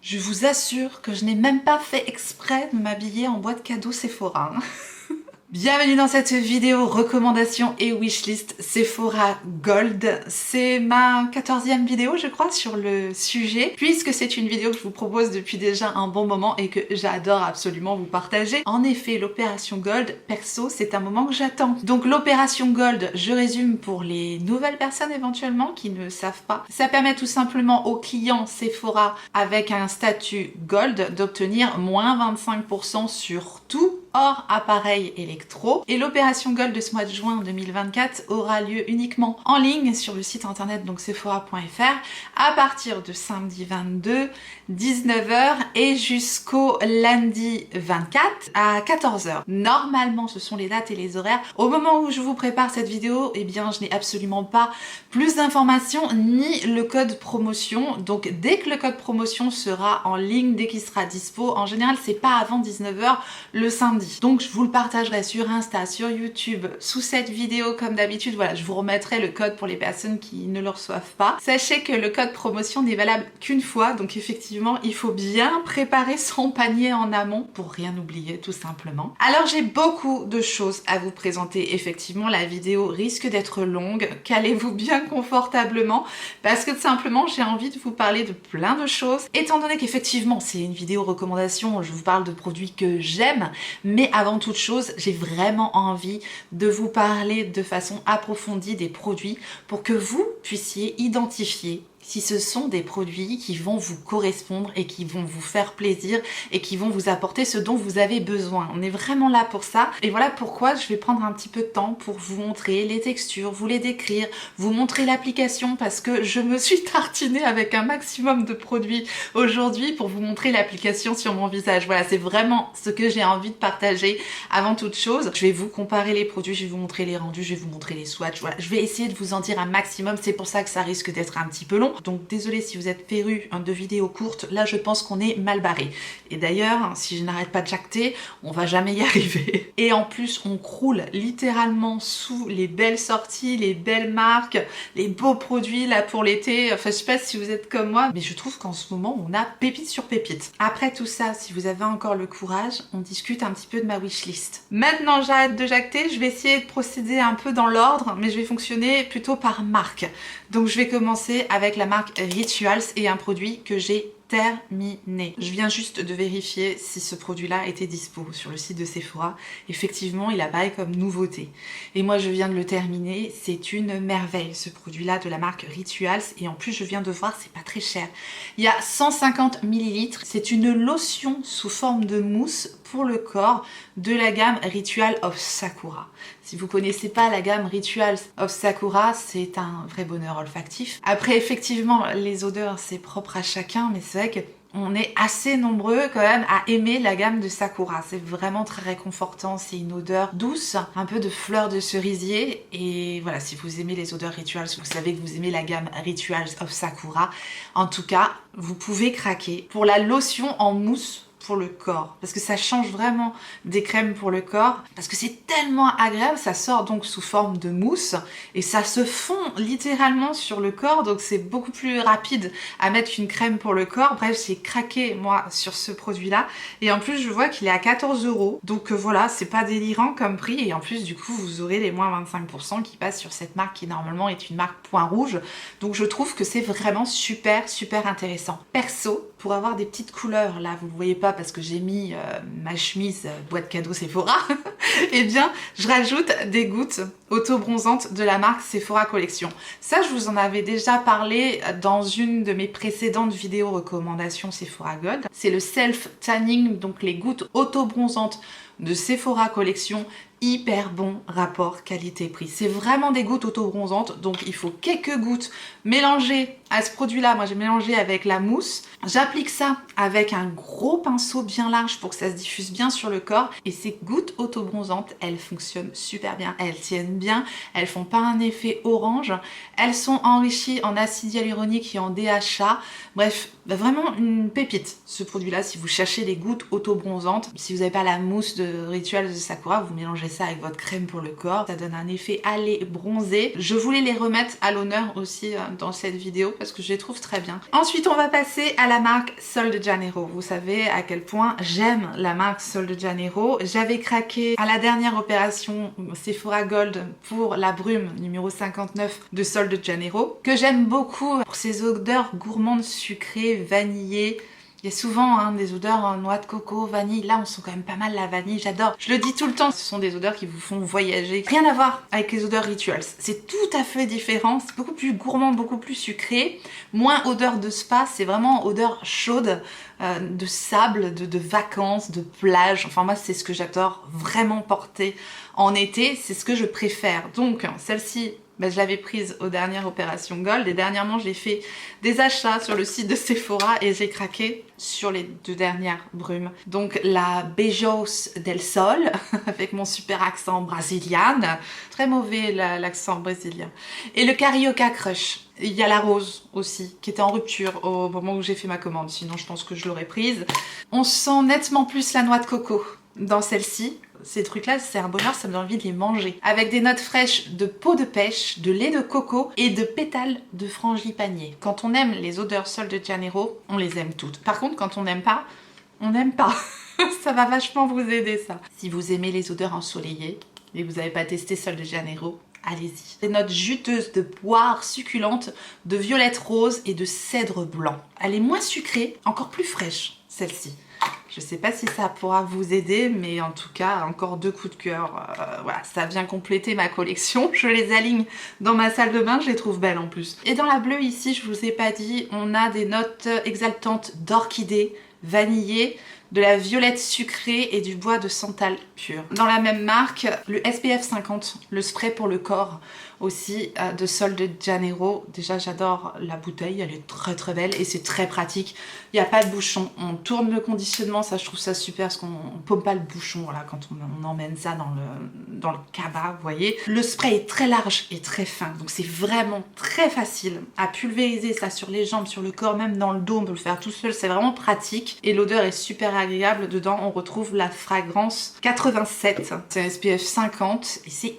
Je vous assure que je n'ai même pas fait exprès de m'habiller en boîte cadeau Sephora. Bienvenue dans cette vidéo recommandation et wishlist Sephora Gold. C'est ma 14e vidéo je crois sur le sujet, puisque c'est une vidéo que je vous propose depuis déjà un bon moment et que j'adore absolument vous partager. En effet, l'opération Gold, perso, c'est un moment que j'attends. Donc l'opération Gold, je résume pour les nouvelles personnes éventuellement qui ne savent pas. Ça permet tout simplement aux clients Sephora avec un statut Gold d'obtenir moins 25% sur tout hors appareil électro. Et l'opération Gold de ce mois de juin 2024 aura lieu uniquement en ligne sur le site internet donc sephora.fr à partir de samedi 22 19h et jusqu'au lundi 24 à 14h. Normalement ce sont les dates et les horaires. Au moment où je vous prépare cette vidéo, eh bien je n'ai absolument pas plus d'informations ni le code promotion. Donc dès que le code promotion sera en ligne, dès qu'il sera dispo, en général c'est pas avant 19h le samedi. Donc je vous le partagerai sur Insta, sur YouTube, sous cette vidéo comme d'habitude. Voilà, je vous remettrai le code pour les personnes qui ne le reçoivent pas. Sachez que le code promotion n'est valable qu'une fois, donc effectivement il faut bien préparer son panier en amont pour rien oublier tout simplement. Alors j'ai beaucoup de choses à vous présenter. Effectivement la vidéo risque d'être longue, calez-vous bien confortablement parce que tout simplement j'ai envie de vous parler de plein de choses. Étant donné qu'effectivement c'est une vidéo recommandation, je vous parle de produits que j'aime, mais avant toute chose, j'ai vraiment envie de vous parler de façon approfondie des produits pour que vous puissiez identifier si ce sont des produits qui vont vous correspondre et qui vont vous faire plaisir et qui vont vous apporter ce dont vous avez besoin. On est vraiment là pour ça. Et voilà pourquoi je vais prendre un petit peu de temps pour vous montrer les textures, vous les décrire, vous montrer l'application parce que je me suis tartinée avec un maximum de produits aujourd'hui pour vous montrer l'application sur mon visage. Voilà, c'est vraiment ce que j'ai envie de partager avant toute chose. Je vais vous comparer les produits, je vais vous montrer les rendus, je vais vous montrer les swatchs. Voilà, je vais essayer de vous en dire un maximum. C'est pour ça que ça risque d'être un petit peu long. Donc désolé si vous êtes féru de vidéos courtes, là je pense qu'on est mal barré. Et d'ailleurs, si je n'arrête pas de jacter, on va jamais y arriver. Et en plus, on croule littéralement sous les belles sorties, les belles marques, les beaux produits là pour l'été. Enfin, je sais pas si vous êtes comme moi, mais je trouve qu'en ce moment, on a pépite sur pépite. Après tout ça, si vous avez encore le courage, on discute un petit peu de ma wishlist. Maintenant, j'arrête de jacter, je vais essayer de procéder un peu dans l'ordre, mais je vais fonctionner plutôt par marque. Donc je vais commencer avec la marque Rituals et un produit que j'ai terminé. Je viens juste de vérifier si ce produit-là était dispo sur le site de Sephora. Effectivement, il apparaît comme nouveauté. Et moi, je viens de le terminer. C'est une merveille, ce produit-là de la marque Rituals. Et en plus, je viens de voir, c'est pas très cher. Il y a 150 ml. C'est une lotion sous forme de mousse pour le corps de la gamme Ritual of Sakura. Si vous connaissez pas la gamme Rituals of Sakura, c'est un vrai bonheur olfactif. Après, effectivement, les odeurs, c'est propre à chacun, mais c'est vrai que on est assez nombreux quand même à aimer la gamme de Sakura. C'est vraiment très réconfortant, c'est une odeur douce, un peu de fleurs de cerisier. Et voilà, si vous aimez les odeurs Rituals, vous savez que vous aimez la gamme Rituals of Sakura. En tout cas, vous pouvez craquer pour la lotion en mousse pour le corps, parce que ça change vraiment des crèmes pour le corps, parce que c'est tellement agréable. Ça sort donc sous forme de mousse et ça se fond littéralement sur le corps, donc c'est beaucoup plus rapide à mettre qu'une crème pour le corps. Bref, j'ai craqué moi sur ce produit là et en plus je vois qu'il est à 14 €, donc voilà, c'est pas délirant comme prix. Et en plus du coup vous aurez les moins 25% qui passent sur cette marque qui normalement est une marque point rouge, donc je trouve que c'est vraiment super intéressant. Perso, pour avoir des petites couleurs, là vous ne voyez pas parce que j'ai mis ma chemise boîte cadeau Sephora, et bien je rajoute des gouttes auto-bronzantes de la marque Sephora Collection. Ça, je vous en avais déjà parlé dans une de mes précédentes vidéos recommandations Sephora Gold. C'est le Self Tanning, donc les gouttes auto-bronzantes de Sephora Collection. Hyper bon rapport qualité-prix. C'est vraiment des gouttes auto-bronzantes, donc il faut quelques gouttes mélangées à ce produit-là. Moi j'ai mélangé avec la mousse. J'applique ça avec un gros pinceau bien large pour que ça se diffuse bien sur le corps. Et ces gouttes auto-bronzantes, elles fonctionnent super bien. Elles tiennent bien, elles font pas un effet orange. Elles sont enrichies en acide hyaluronique et en DHA. Bref, vraiment une pépite ce produit-là. Si vous cherchez les gouttes auto-bronzantes, si vous n'avez pas la mousse de Rituals de Sakura, vous mélangez ça avec votre crème pour le corps, ça donne un effet allé bronzé. Je voulais les remettre à l'honneur aussi dans cette vidéo parce que je les trouve très bien. Ensuite, on va passer à la marque Sol de Janeiro. Vous savez à quel point j'aime la marque Sol de Janeiro. J'avais craqué à la dernière opération Sephora Gold pour la brume numéro 59 de Sol de Janeiro, que j'aime beaucoup pour ses odeurs gourmandes, sucrées, vanillées. Il y a souvent des odeurs en noix de coco, vanille. Là, on sent quand même pas mal la vanille. J'adore. Je le dis tout le temps. Ce sont des odeurs qui vous font voyager. Rien à voir avec les odeurs Rituals. C'est tout à fait différent. C'est beaucoup plus gourmand, beaucoup plus sucré. Moins odeur de spa. C'est vraiment odeur chaude, de sable, de vacances, de plage. Enfin, moi, c'est ce que j'adore vraiment porter en été. C'est ce que je préfère. Donc, celle-ci, je l'avais prise aux dernières opérations Gold et dernièrement j'ai fait des achats sur le site de Sephora et j'ai craqué sur les 2 dernières brumes. Donc la Beijos del Sol avec mon super accent brésilien, très mauvais l'accent brésilien, et le Carioca Crush. Il y a la rose aussi qui était en rupture au moment où j'ai fait ma commande, sinon je pense que je l'aurais prise. On sent nettement plus la noix de coco dans celle-ci. Ces trucs-là, c'est un bonheur, ça me donne envie de les manger. Avec des notes fraîches de peau de pêche, de lait de coco et de pétales de frangipanier. Quand on aime les odeurs Sol de Janeiro, on les aime toutes. Par contre, quand on n'aime pas, on n'aime pas. Ça va vachement vous aider ça. Si vous aimez les odeurs ensoleillées et que vous n'avez pas testé Sol de Janeiro, allez-y. Des notes juteuses de poire succulente, de violette rose et de cèdre blanc. Elle est moins sucrée, encore plus fraîche, celle-ci. Je sais pas si ça pourra vous aider, mais en tout cas, encore 2 coups de cœur. Voilà, ça vient compléter ma collection. Je les aligne dans ma salle de bain, je les trouve belles en plus. Et dans la bleue ici, je vous ai pas dit, on a des notes exaltantes d'orchidée, vanillée, de la violette sucrée et du bois de santal pur. Dans la même marque, le SPF 50, le spray pour le corps aussi de Sol de Janeiro. Déjà j'adore la bouteille, elle est très très belle et c'est très pratique. Il n'y a pas de bouchon, on tourne le conditionnement, ça je trouve ça super parce qu'on ne paume pas le bouchon voilà, quand on emmène ça dans le cabas, vous voyez. Le spray est très large et très fin, donc c'est vraiment très facile à pulvériser ça sur les jambes, sur le corps, même dans le dos, on peut le faire tout seul, c'est vraiment pratique et l'odeur est super agréable. Dedans on retrouve la fragrance 87, c'est un SPF 50 et c'est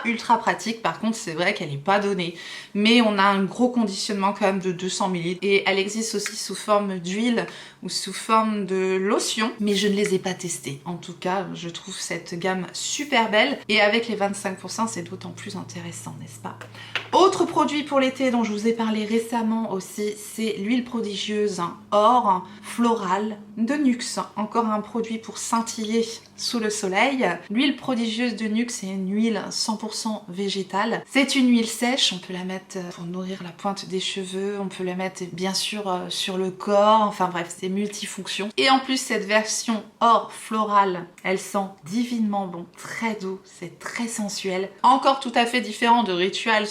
ultra pratique. Par contre c'est vrai qu'elle n'est pas donnée, mais on a un gros conditionnement quand même de 200 ml et elle existe aussi sous forme d'huile ou sous forme de lotion, mais je ne les ai pas testées. En tout cas je trouve cette gamme super belle et avec les 25% c'est d'autant plus intéressant, n'est-ce pas? Autre produit pour l'été dont je vous ai parlé récemment aussi, c'est l'huile prodigieuse or florale de Nuxe. Encore un produit pour scintiller sous le soleil. L'huile prodigieuse de Nuxe, c'est une huile 100% végétale. C'est une huile sèche, on peut la mettre pour nourrir la pointe des cheveux, on peut la mettre bien sûr sur le corps, enfin bref, c'est multifonction. Et en plus, cette version or florale, elle sent divinement bon, très doux, c'est très sensuel. Encore tout à fait différent de Rituals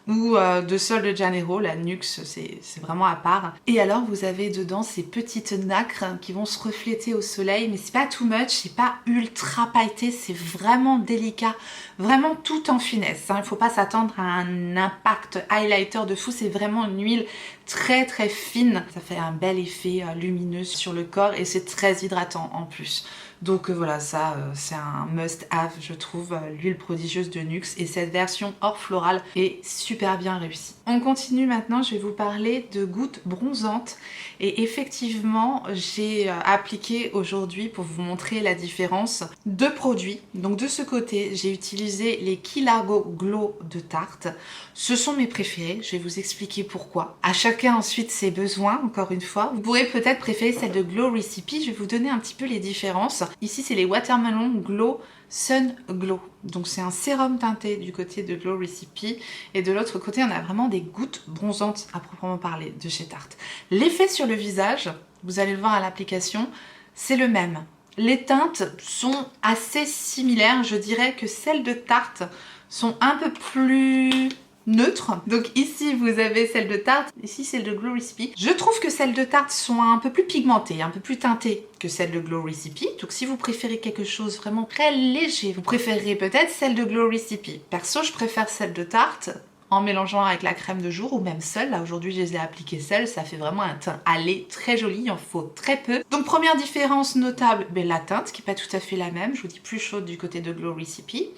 ou de Sol de Janeiro, la Nuxe c'est vraiment à part. Et alors vous avez dedans ces petites nacres qui vont se refléter au soleil, mais c'est pas too much, c'est pas ultra pailleté, c'est vraiment délicat, vraiment tout en finesse. Il ne faut pas s'attendre à un impact highlighter de fou, c'est vraiment une huile très fine. Ça fait un bel effet lumineux sur le corps et c'est très hydratant en plus. Donc voilà, ça c'est un must have je trouve, l'huile prodigieuse de Nuxe et cette version or florale est super bien réussie. On continue maintenant, je vais vous parler de gouttes bronzantes et effectivement j'ai appliqué aujourd'hui pour vous montrer la différence 2 produits. Donc de ce côté j'ai utilisé les Key Largo Glow de Tarte. Ce sont mes préférés, je vais vous expliquer pourquoi. À chacun ensuite ses besoins, encore une fois. Vous pourrez peut-être préférer celle de Glow Recipe, je vais vous donner un petit peu les différences. Ici c'est les Watermelon Glow Sun Glow. Donc c'est un sérum teinté du côté de Glow Recipe et de l'autre côté on a vraiment des gouttes bronzantes à proprement parler de chez Tarte. L'effet sur le visage, vous allez le voir à l'application, c'est le même. Les teintes sont assez similaires, je dirais que celles de Tarte sont un peu plus neutre. Donc ici vous avez celle de Tarte, ici celle de Glow Recipe. Je trouve que celles de Tarte sont un peu plus pigmentées, un peu plus teintées que celle de Glow Recipe. Donc si vous préférez quelque chose vraiment très léger, vous préférerez peut-être celle de Glow Recipe. Perso, je préfère celle de Tarte en mélangeant avec la crème de jour ou même seule. Là aujourd'hui je les ai appliquées seules, ça fait vraiment un teint allé très joli, il en faut très peu. Donc première différence notable, la teinte qui n'est pas tout à fait la même, je vous dis plus chaude du côté de Glow Recipe.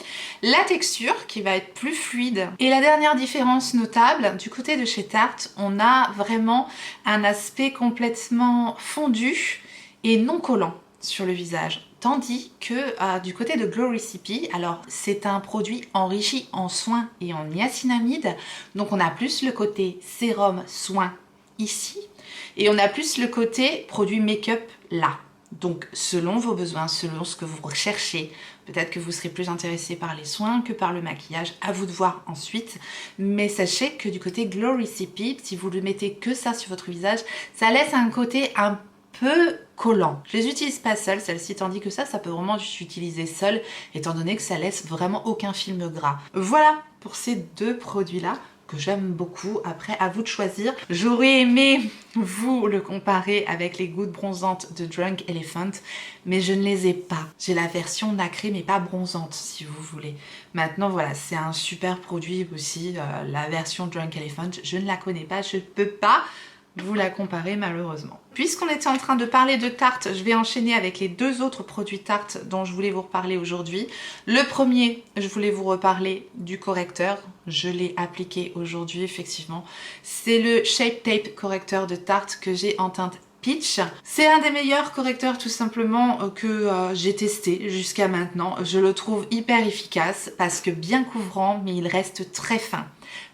La texture qui va être plus fluide. Et la dernière différence notable, du côté de chez Tarte, on a vraiment un aspect complètement fondu et non collant sur le visage. Tandis que du côté de Glow Recipe, alors c'est un produit enrichi en soins et en niacinamide, donc on a plus le côté sérum soin ici, et on a plus le côté produit make-up là. Donc selon vos besoins, selon ce que vous recherchez, peut-être que vous serez plus intéressé par les soins que par le maquillage, à vous de voir ensuite. Mais sachez que du côté Glow Recipe, si vous ne mettez que ça sur votre visage, ça laisse un côté un peu collant. Je les utilise pas seules, celle-ci, tandis que ça peut vraiment s'utiliser seul, étant donné que ça laisse vraiment aucun film gras. Voilà pour ces deux produits-là que j'aime beaucoup. Après, à vous de choisir. J'aurais aimé vous le comparer avec les gouttes bronzantes de Drunk Elephant, mais je ne les ai pas. J'ai la version nacrée mais pas bronzante si vous voulez. Maintenant voilà, c'est un super produit aussi, la version Drunk Elephant. Je ne la connais pas, je ne peux pas vous la comparer malheureusement. Puisqu'on était en train de parler de Tarte, je vais enchaîner avec les deux autres produits Tarte dont je voulais vous reparler aujourd'hui. Le premier, je voulais vous reparler du correcteur. Je l'ai appliqué aujourd'hui effectivement. C'est le Shape Tape correcteur de Tarte que j'ai en teinte Peach. C'est un des meilleurs correcteurs tout simplement que j'ai testé jusqu'à maintenant. Je le trouve hyper efficace parce que bien couvrant, mais il reste très fin.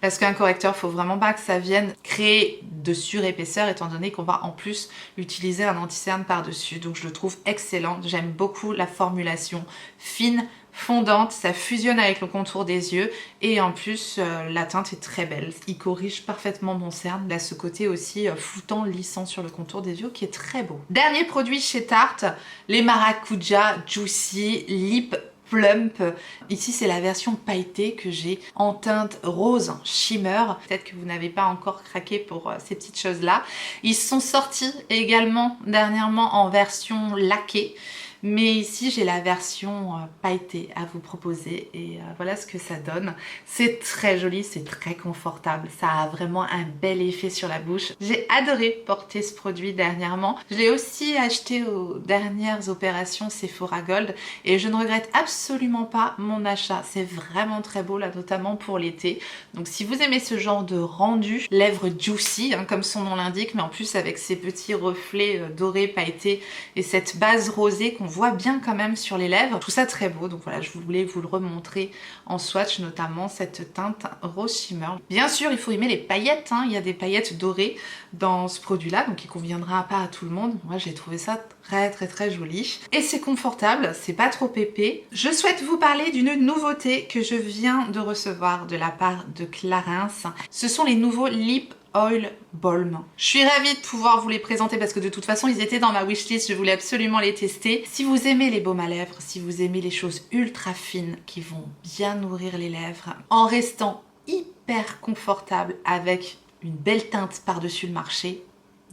Parce qu'un correcteur, faut vraiment pas que ça vienne créer de surépaisseur étant donné qu'on va en plus utiliser un anti-cerne par-dessus. Donc je le trouve excellent. J'aime beaucoup la formulation fine, fondante, ça fusionne avec le contour des yeux et en plus la teinte est très belle. Il corrige parfaitement mon cerne. Il a ce côté aussi floutant, lissant sur le contour des yeux qui est très beau. Dernier produit chez Tarte, les Maracuja Juicy Lip Plump. Ici c'est la version pailletée que j'ai en teinte rose shimmer. Peut-être que vous n'avez pas encore craqué pour ces petites choses là. Ils sont sortis également dernièrement en version laquée. Mais ici j'ai la version pailletée à vous proposer et voilà ce que ça donne. C'est très joli, c'est très confortable, ça a vraiment un bel effet sur la bouche. J'ai adoré porter ce produit dernièrement. Je l'ai aussi acheté aux dernières opérations Sephora Gold et je ne regrette absolument pas mon achat. C'est vraiment très beau là, notamment pour l'été. Donc si vous aimez ce genre de rendu, lèvres juicy comme son nom l'indique, mais en plus avec ces petits reflets dorés pailletés et cette base rosée qu'on voit bien quand même sur les lèvres, tout ça très beau. Donc voilà, je voulais vous le remontrer en swatch, notamment cette teinte rose shimmer. Bien sûr il faut aimer les paillettes, il y a des paillettes dorées dans ce produit là, donc il conviendra pas à tout le monde. Moi j'ai trouvé ça très joli et c'est confortable, c'est pas trop épais. Je souhaite vous parler d'une nouveauté que je viens de recevoir de la part de Clarins. Ce sont les nouveaux Lip Oil Balm. Je suis ravie de pouvoir vous les présenter parce que de toute façon ils étaient dans ma wishlist, je voulais absolument les tester. Si vous aimez les baumes à lèvres, si vous aimez les choses ultra fines qui vont bien nourrir les lèvres en restant hyper confortable avec une belle teinte par-dessus le marché,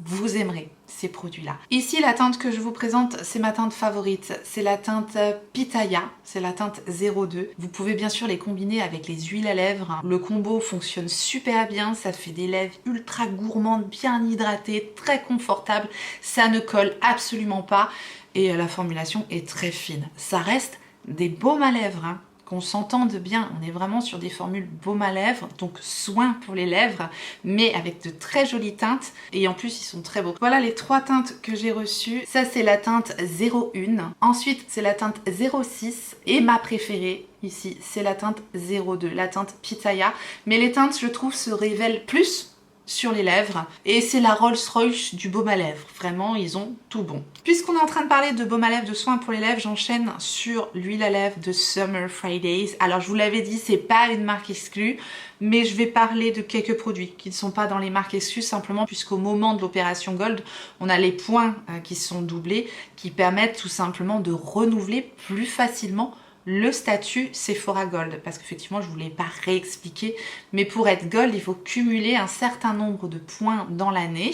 vous aimerez ces produits-là. Ici, la teinte que je vous présente, c'est ma teinte favorite. C'est la teinte Pitaya, c'est la teinte 02. Vous pouvez bien sûr les combiner avec les huiles à lèvres. Le combo fonctionne super bien, ça fait des lèvres ultra gourmandes, bien hydratées, très confortables. Ça ne colle absolument pas et la formulation est très fine. Ça reste des baumes à lèvres, qu'on s'entende bien, on est vraiment sur des formules baume à lèvres, donc soin pour les lèvres, mais avec de très jolies teintes, et en plus ils sont très beaux. Voilà les trois teintes que j'ai reçues. Ça c'est la teinte 01, ensuite c'est la teinte 06, et ma préférée ici c'est la teinte 02, la teinte Pitaya. Mais les teintes je trouve se révèlent plus sur les lèvres et c'est la Rolls-Royce du baume à lèvres. Vraiment, ils ont tout bon. Puisqu'on est en train de parler de baume à lèvres, de soins pour les lèvres, j'enchaîne sur l'huile à lèvres de Summer Fridays. Alors je vous l'avais dit, c'est pas une marque exclue, mais je vais parler de quelques produits qui ne sont pas dans les marques exclues, simplement puisqu'au moment de l'opération Gold, on a les points qui sont doublés, qui permettent tout simplement de renouveler plus facilement le statut Sephora Gold, parce qu'effectivement je ne vous l'ai pas réexpliqué, mais pour être Gold il faut cumuler un certain nombre de points dans l'année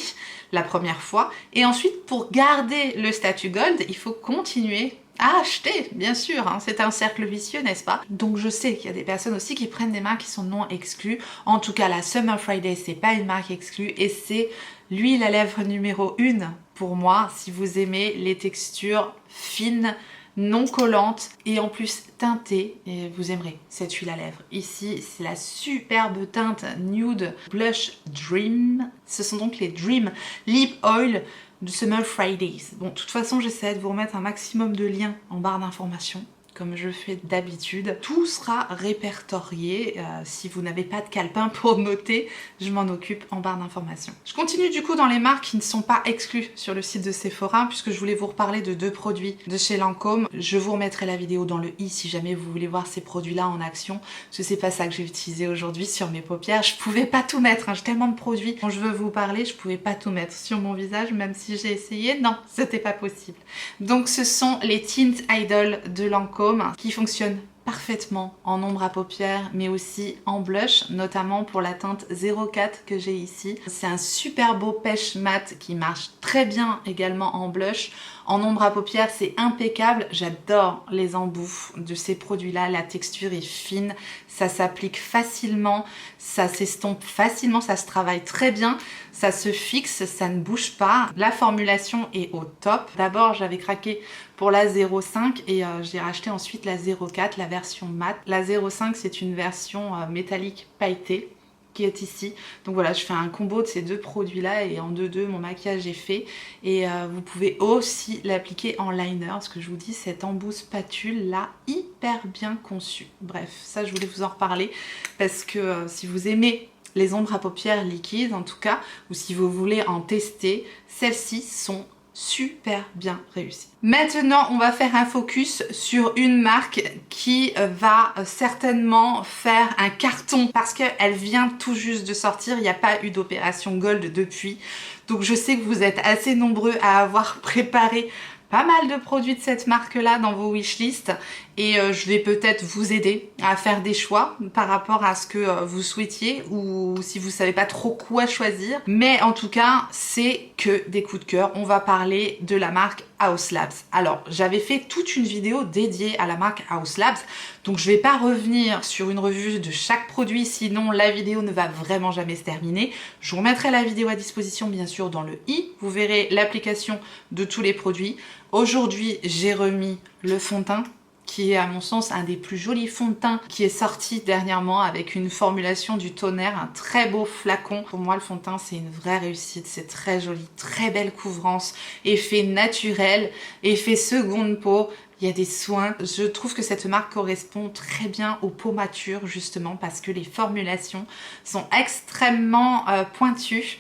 la première fois, et ensuite pour garder le statut Gold il faut continuer à acheter, bien sûr, hein. C'est un cercle vicieux, n'est-ce pas? Donc je sais qu'il y a des personnes aussi qui prennent des marques qui sont non exclues. En tout cas, la Summer Friday, c'est pas une marque exclue et c'est l'huile à lèvres numéro 1 pour moi si vous aimez les textures fines, non collantes et en plus teintées, et vous aimerez cette huile à lèvres. Ici, c'est la superbe teinte Nude Blush Dream. Ce sont donc les Dream Lip Oil de Summer Fridays. Bon, de toute façon, j'essaie de vous remettre un maximum de liens en barre d'informations, comme je fais d'habitude. Tout sera répertorié. Si vous n'avez pas de calepin pour noter, je m'en occupe en barre d'informations. Je continue du coup dans les marques qui ne sont pas exclues sur le site de Sephora, puisque je voulais vous reparler de 2 produits de chez Lancôme. Je vous remettrai la vidéo dans le i si jamais vous voulez voir ces produits-là en action. Parce que c'est pas ça que j'ai utilisé aujourd'hui sur mes paupières. Je pouvais pas tout mettre, hein. J'ai tellement de produits dont je veux vous parler, je pouvais pas tout mettre sur mon visage, même si j'ai essayé. Non, c'était pas possible. Donc ce sont les Tint Idol de Lancôme qui fonctionne parfaitement en ombre à paupières mais aussi en blush, notamment pour la teinte 04 que j'ai ici. C'est un super beau pêche mat qui marche très bien également en blush. En ombre à paupières, c'est impeccable. J'adore les embouts de ces produits-là. La texture est fine, ça s'applique facilement, ça s'estompe facilement, ça se travaille très bien, ça se fixe, ça ne bouge pas. La formulation est au top. D'abord, j'avais craqué pour la 05 et j'ai racheté ensuite la 04, la version mat. La 05, c'est une version métallique pailletée qui est ici. Donc voilà, je fais un combo de ces 2 produits-là et en 2-2, mon maquillage est fait. Et vous pouvez aussi l'appliquer en liner, parce que je vous dis, cet embout spatule-là, hyper bien conçu. Bref, ça, je voulais vous en reparler, parce que si vous aimez les ombres à paupières liquides, en tout cas, ou si vous voulez en tester, celles-ci sont super bien réussi. Maintenant, on va faire un focus sur une marque qui va certainement faire un carton parce qu'elle vient tout juste de sortir. Il n'y a pas eu d'opération Gold depuis. Donc je sais que vous êtes assez nombreux à avoir préparé pas mal de produits de cette marque-là dans vos wishlists et je vais peut-être vous aider à faire des choix par rapport à ce que vous souhaitiez ou si vous savez pas trop quoi choisir. Mais en tout cas, c'est que des coups de cœur. On va parler de la marque Haus Labs. Alors, j'avais fait toute une vidéo dédiée à la marque Haus Labs, donc je vais pas revenir sur une revue de chaque produit, sinon la vidéo ne va vraiment jamais se terminer. Je vous remettrai la vidéo à disposition bien sûr dans le i, vous verrez l'application de tous les produits. Aujourd'hui, j'ai remis le fond de teint qui est à mon sens un des plus jolis fonds de teint qui est sorti dernièrement avec une formulation du Tonnerre, un très beau flacon. Pour moi, le fond de teint, c'est une vraie réussite, c'est très joli, très belle couvrance, effet naturel, effet seconde peau. Il y a des soins. Je trouve que cette marque correspond très bien aux peaux matures justement parce que les formulations sont extrêmement pointues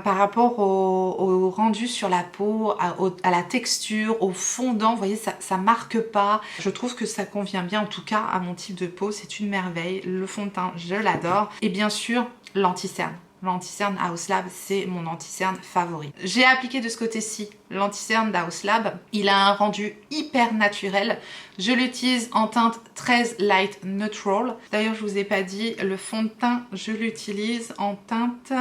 par rapport au rendu sur la peau, à la texture, au fondant. Vous voyez, ça marque pas. Je trouve que ça convient bien en tout cas à mon type de peau. C'est une merveille. Le fond de teint, je l'adore. Et bien sûr, l'anti-cerne. L'anti-cerne Haus Labs, c'est mon anti-cerne favori. J'ai appliqué de ce côté-ci l'anti-cerne d'Haus Labs. Il a un rendu hyper naturel. Je l'utilise en teinte 13 Light Neutral. D'ailleurs, je vous ai pas dit, le fond de teint, je l'utilise en teinte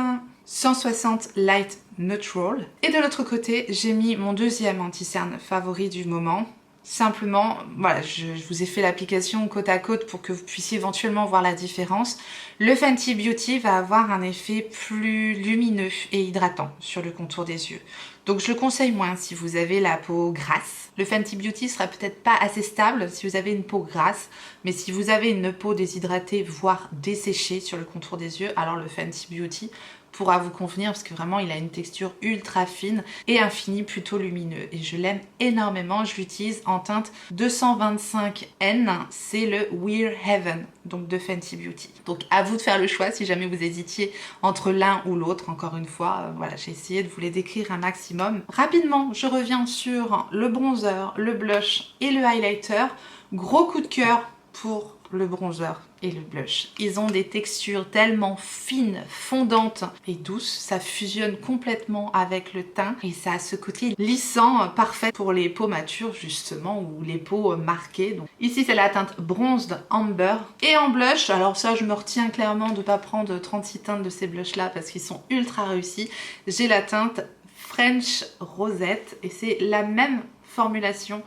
160 Light Neutral. Et de l'autre côté, j'ai mis mon deuxième anti-cerne favori du moment. Simplement, voilà, je vous ai fait l'application côte à côte pour que vous puissiez éventuellement voir la différence. Le Fenty Beauty va avoir un effet plus lumineux et hydratant sur le contour des yeux. Donc je le conseille moins si vous avez la peau grasse. Le Fenty Beauty sera peut-être pas assez stable si vous avez une peau grasse, mais si vous avez une peau déshydratée, voire desséchée sur le contour des yeux, alors le Fenty Beauty pourra vous convenir parce que vraiment il a une texture ultra fine et un fini plutôt lumineux et je l'aime énormément. Je l'utilise en teinte 225N, c'est le Wear Heaven donc de Fenty Beauty. Donc à vous de faire le choix si jamais vous hésitiez entre l'un ou l'autre. Encore une fois, voilà, j'ai essayé de vous les décrire un maximum. Rapidement, je reviens sur le bronzer, le blush et le highlighter. Gros coup de cœur pour le bronzer et le blush. Ils ont des textures tellement fines, fondantes et douces. Ça fusionne complètement avec le teint et ça a ce côté lissant, parfait pour les peaux matures justement ou les peaux marquées. Donc, ici c'est la teinte Bronzed Amber. Et en blush, alors ça je me retiens clairement de ne pas prendre 36 teintes de ces blushs là parce qu'ils sont ultra réussis. J'ai la teinte French Rosette et c'est la même formulation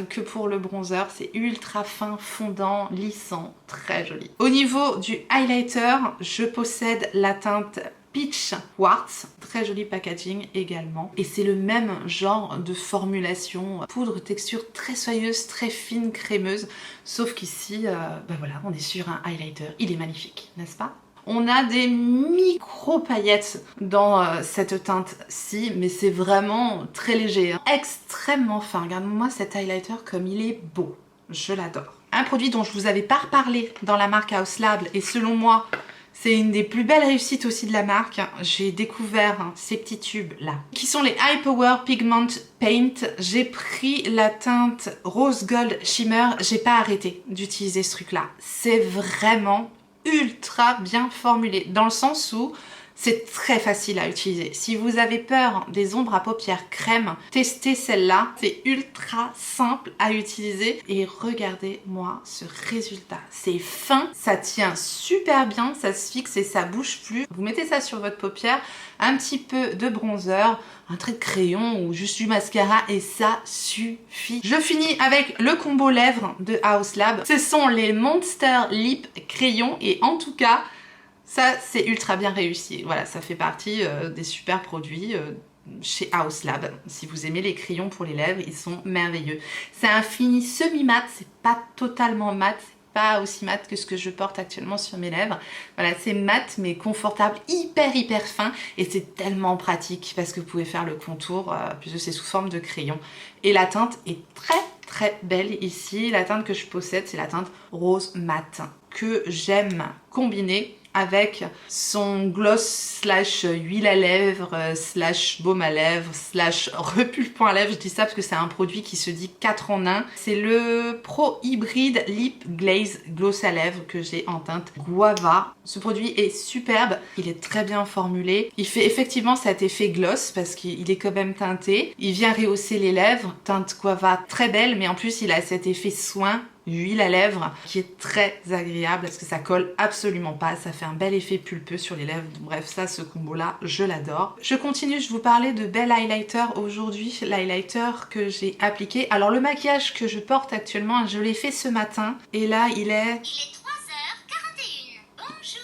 que pour le bronzer. C'est ultra fin, fondant, lissant, très joli. Au niveau du highlighter, je possède la teinte Peach Quartz, très joli packaging également. Et c'est le même genre de formulation, poudre texture très soyeuse, très fine, crémeuse. Sauf qu'ici, bah voilà, on est sur un highlighter. Il est magnifique, n'est-ce pas? On a des micro paillettes dans cette teinte-ci, mais c'est vraiment très léger, hein. Extrêmement fin. Regarde-moi cet highlighter comme il est beau. Je l'adore. Un produit dont je vous avais pas reparlé dans la marque Haus Lab, et selon moi, c'est une des plus belles réussites aussi de la marque. J'ai découvert ces petits tubes là, qui sont les High Power Pigment Paint. J'ai pris la teinte Rose Gold Shimmer. J'ai pas arrêté d'utiliser ce truc là. C'est vraiment ultra bien formulé, dans le sens où c'est très facile à utiliser. Si vous avez peur des ombres à paupières crème, testez celle-là. C'est ultra simple à utiliser. Et regardez-moi ce résultat. C'est fin, ça tient super bien, ça se fixe et ça bouge plus. Vous mettez ça sur votre paupière, un petit peu de bronzer, un trait de crayon ou juste du mascara et ça suffit. Je finis avec le combo lèvres de Haus Lab. Ce sont les Monster Lip Crayons et en tout cas, ça, c'est ultra bien réussi. Voilà, ça fait partie des super produits chez Haus Lab. Si vous aimez les crayons pour les lèvres, ils sont merveilleux. C'est un fini semi-mat, c'est pas totalement mat, c'est pas aussi mat que ce que je porte actuellement sur mes lèvres. Voilà, c'est mat mais confortable, hyper fin et c'est tellement pratique parce que vous pouvez faire le contour puisque c'est sous forme de crayon. Et la teinte est très belle ici. La teinte que je possède, c'est la teinte rose mat que j'aime combiner avec son gloss slash huile à lèvres slash baume à lèvres slash repulpant à lèvres. Je dis ça parce que c'est un produit qui se dit 4 en 1. C'est le Pro Hybrid Lip Glaze Gloss à lèvres que j'ai en teinte Guava. Ce produit est superbe, il est très bien formulé. Il fait effectivement cet effet gloss parce qu'il est quand même teinté. Il vient rehausser les lèvres, teinte Guava très belle, mais en plus il a cet effet soin, huile à lèvres qui est très agréable parce que ça colle absolument pas, ça fait un bel effet pulpeux sur les lèvres. Bref, ça, ce combo là, je l'adore. Je continue, je vous parlais de bel highlighter aujourd'hui, l'highlighter que j'ai appliqué. Alors le maquillage que je porte actuellement, je l'ai fait ce matin et là il est 3h41. Bonjour.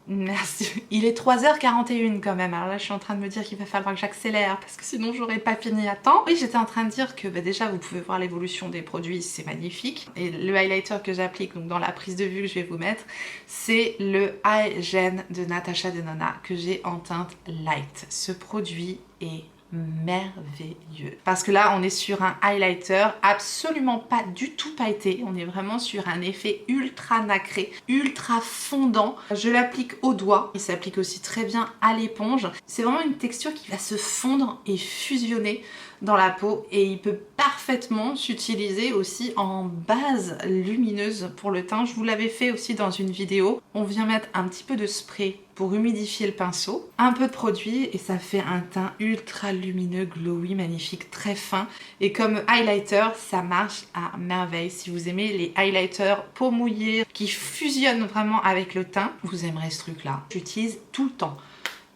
Merci. Il est 3h41 quand même. Alors là, je suis en train de me dire qu'il va falloir que j'accélère parce que sinon, j'aurais pas fini à temps. Oui, j'étais en train de dire que déjà, vous pouvez voir l'évolution des produits, c'est magnifique. Et le highlighter que j'applique, donc dans la prise de vue que je vais vous mettre, c'est le Eye Gen de Natasha Denona que j'ai en teinte light. Ce produit est merveilleux parce que là on est sur un highlighter absolument pas du tout pailleté, on est vraiment sur un effet ultra nacré, ultra fondant. Je l'applique au doigt, il s'applique aussi très bien à l'éponge. C'est vraiment une texture qui va se fondre et fusionner dans la peau et il peut parfaitement s'utiliser aussi en base lumineuse pour le teint. Je vous l'avais fait aussi dans une vidéo. On vient mettre un petit peu de spray pour humidifier le pinceau, un peu de produit et ça fait un teint ultra lumineux, glowy, magnifique, très fin. Et comme highlighter, ça marche à merveille. Si vous aimez les highlighters peau mouillée qui fusionnent vraiment avec le teint, vous aimerez ce truc-là. J'utilise tout le temps.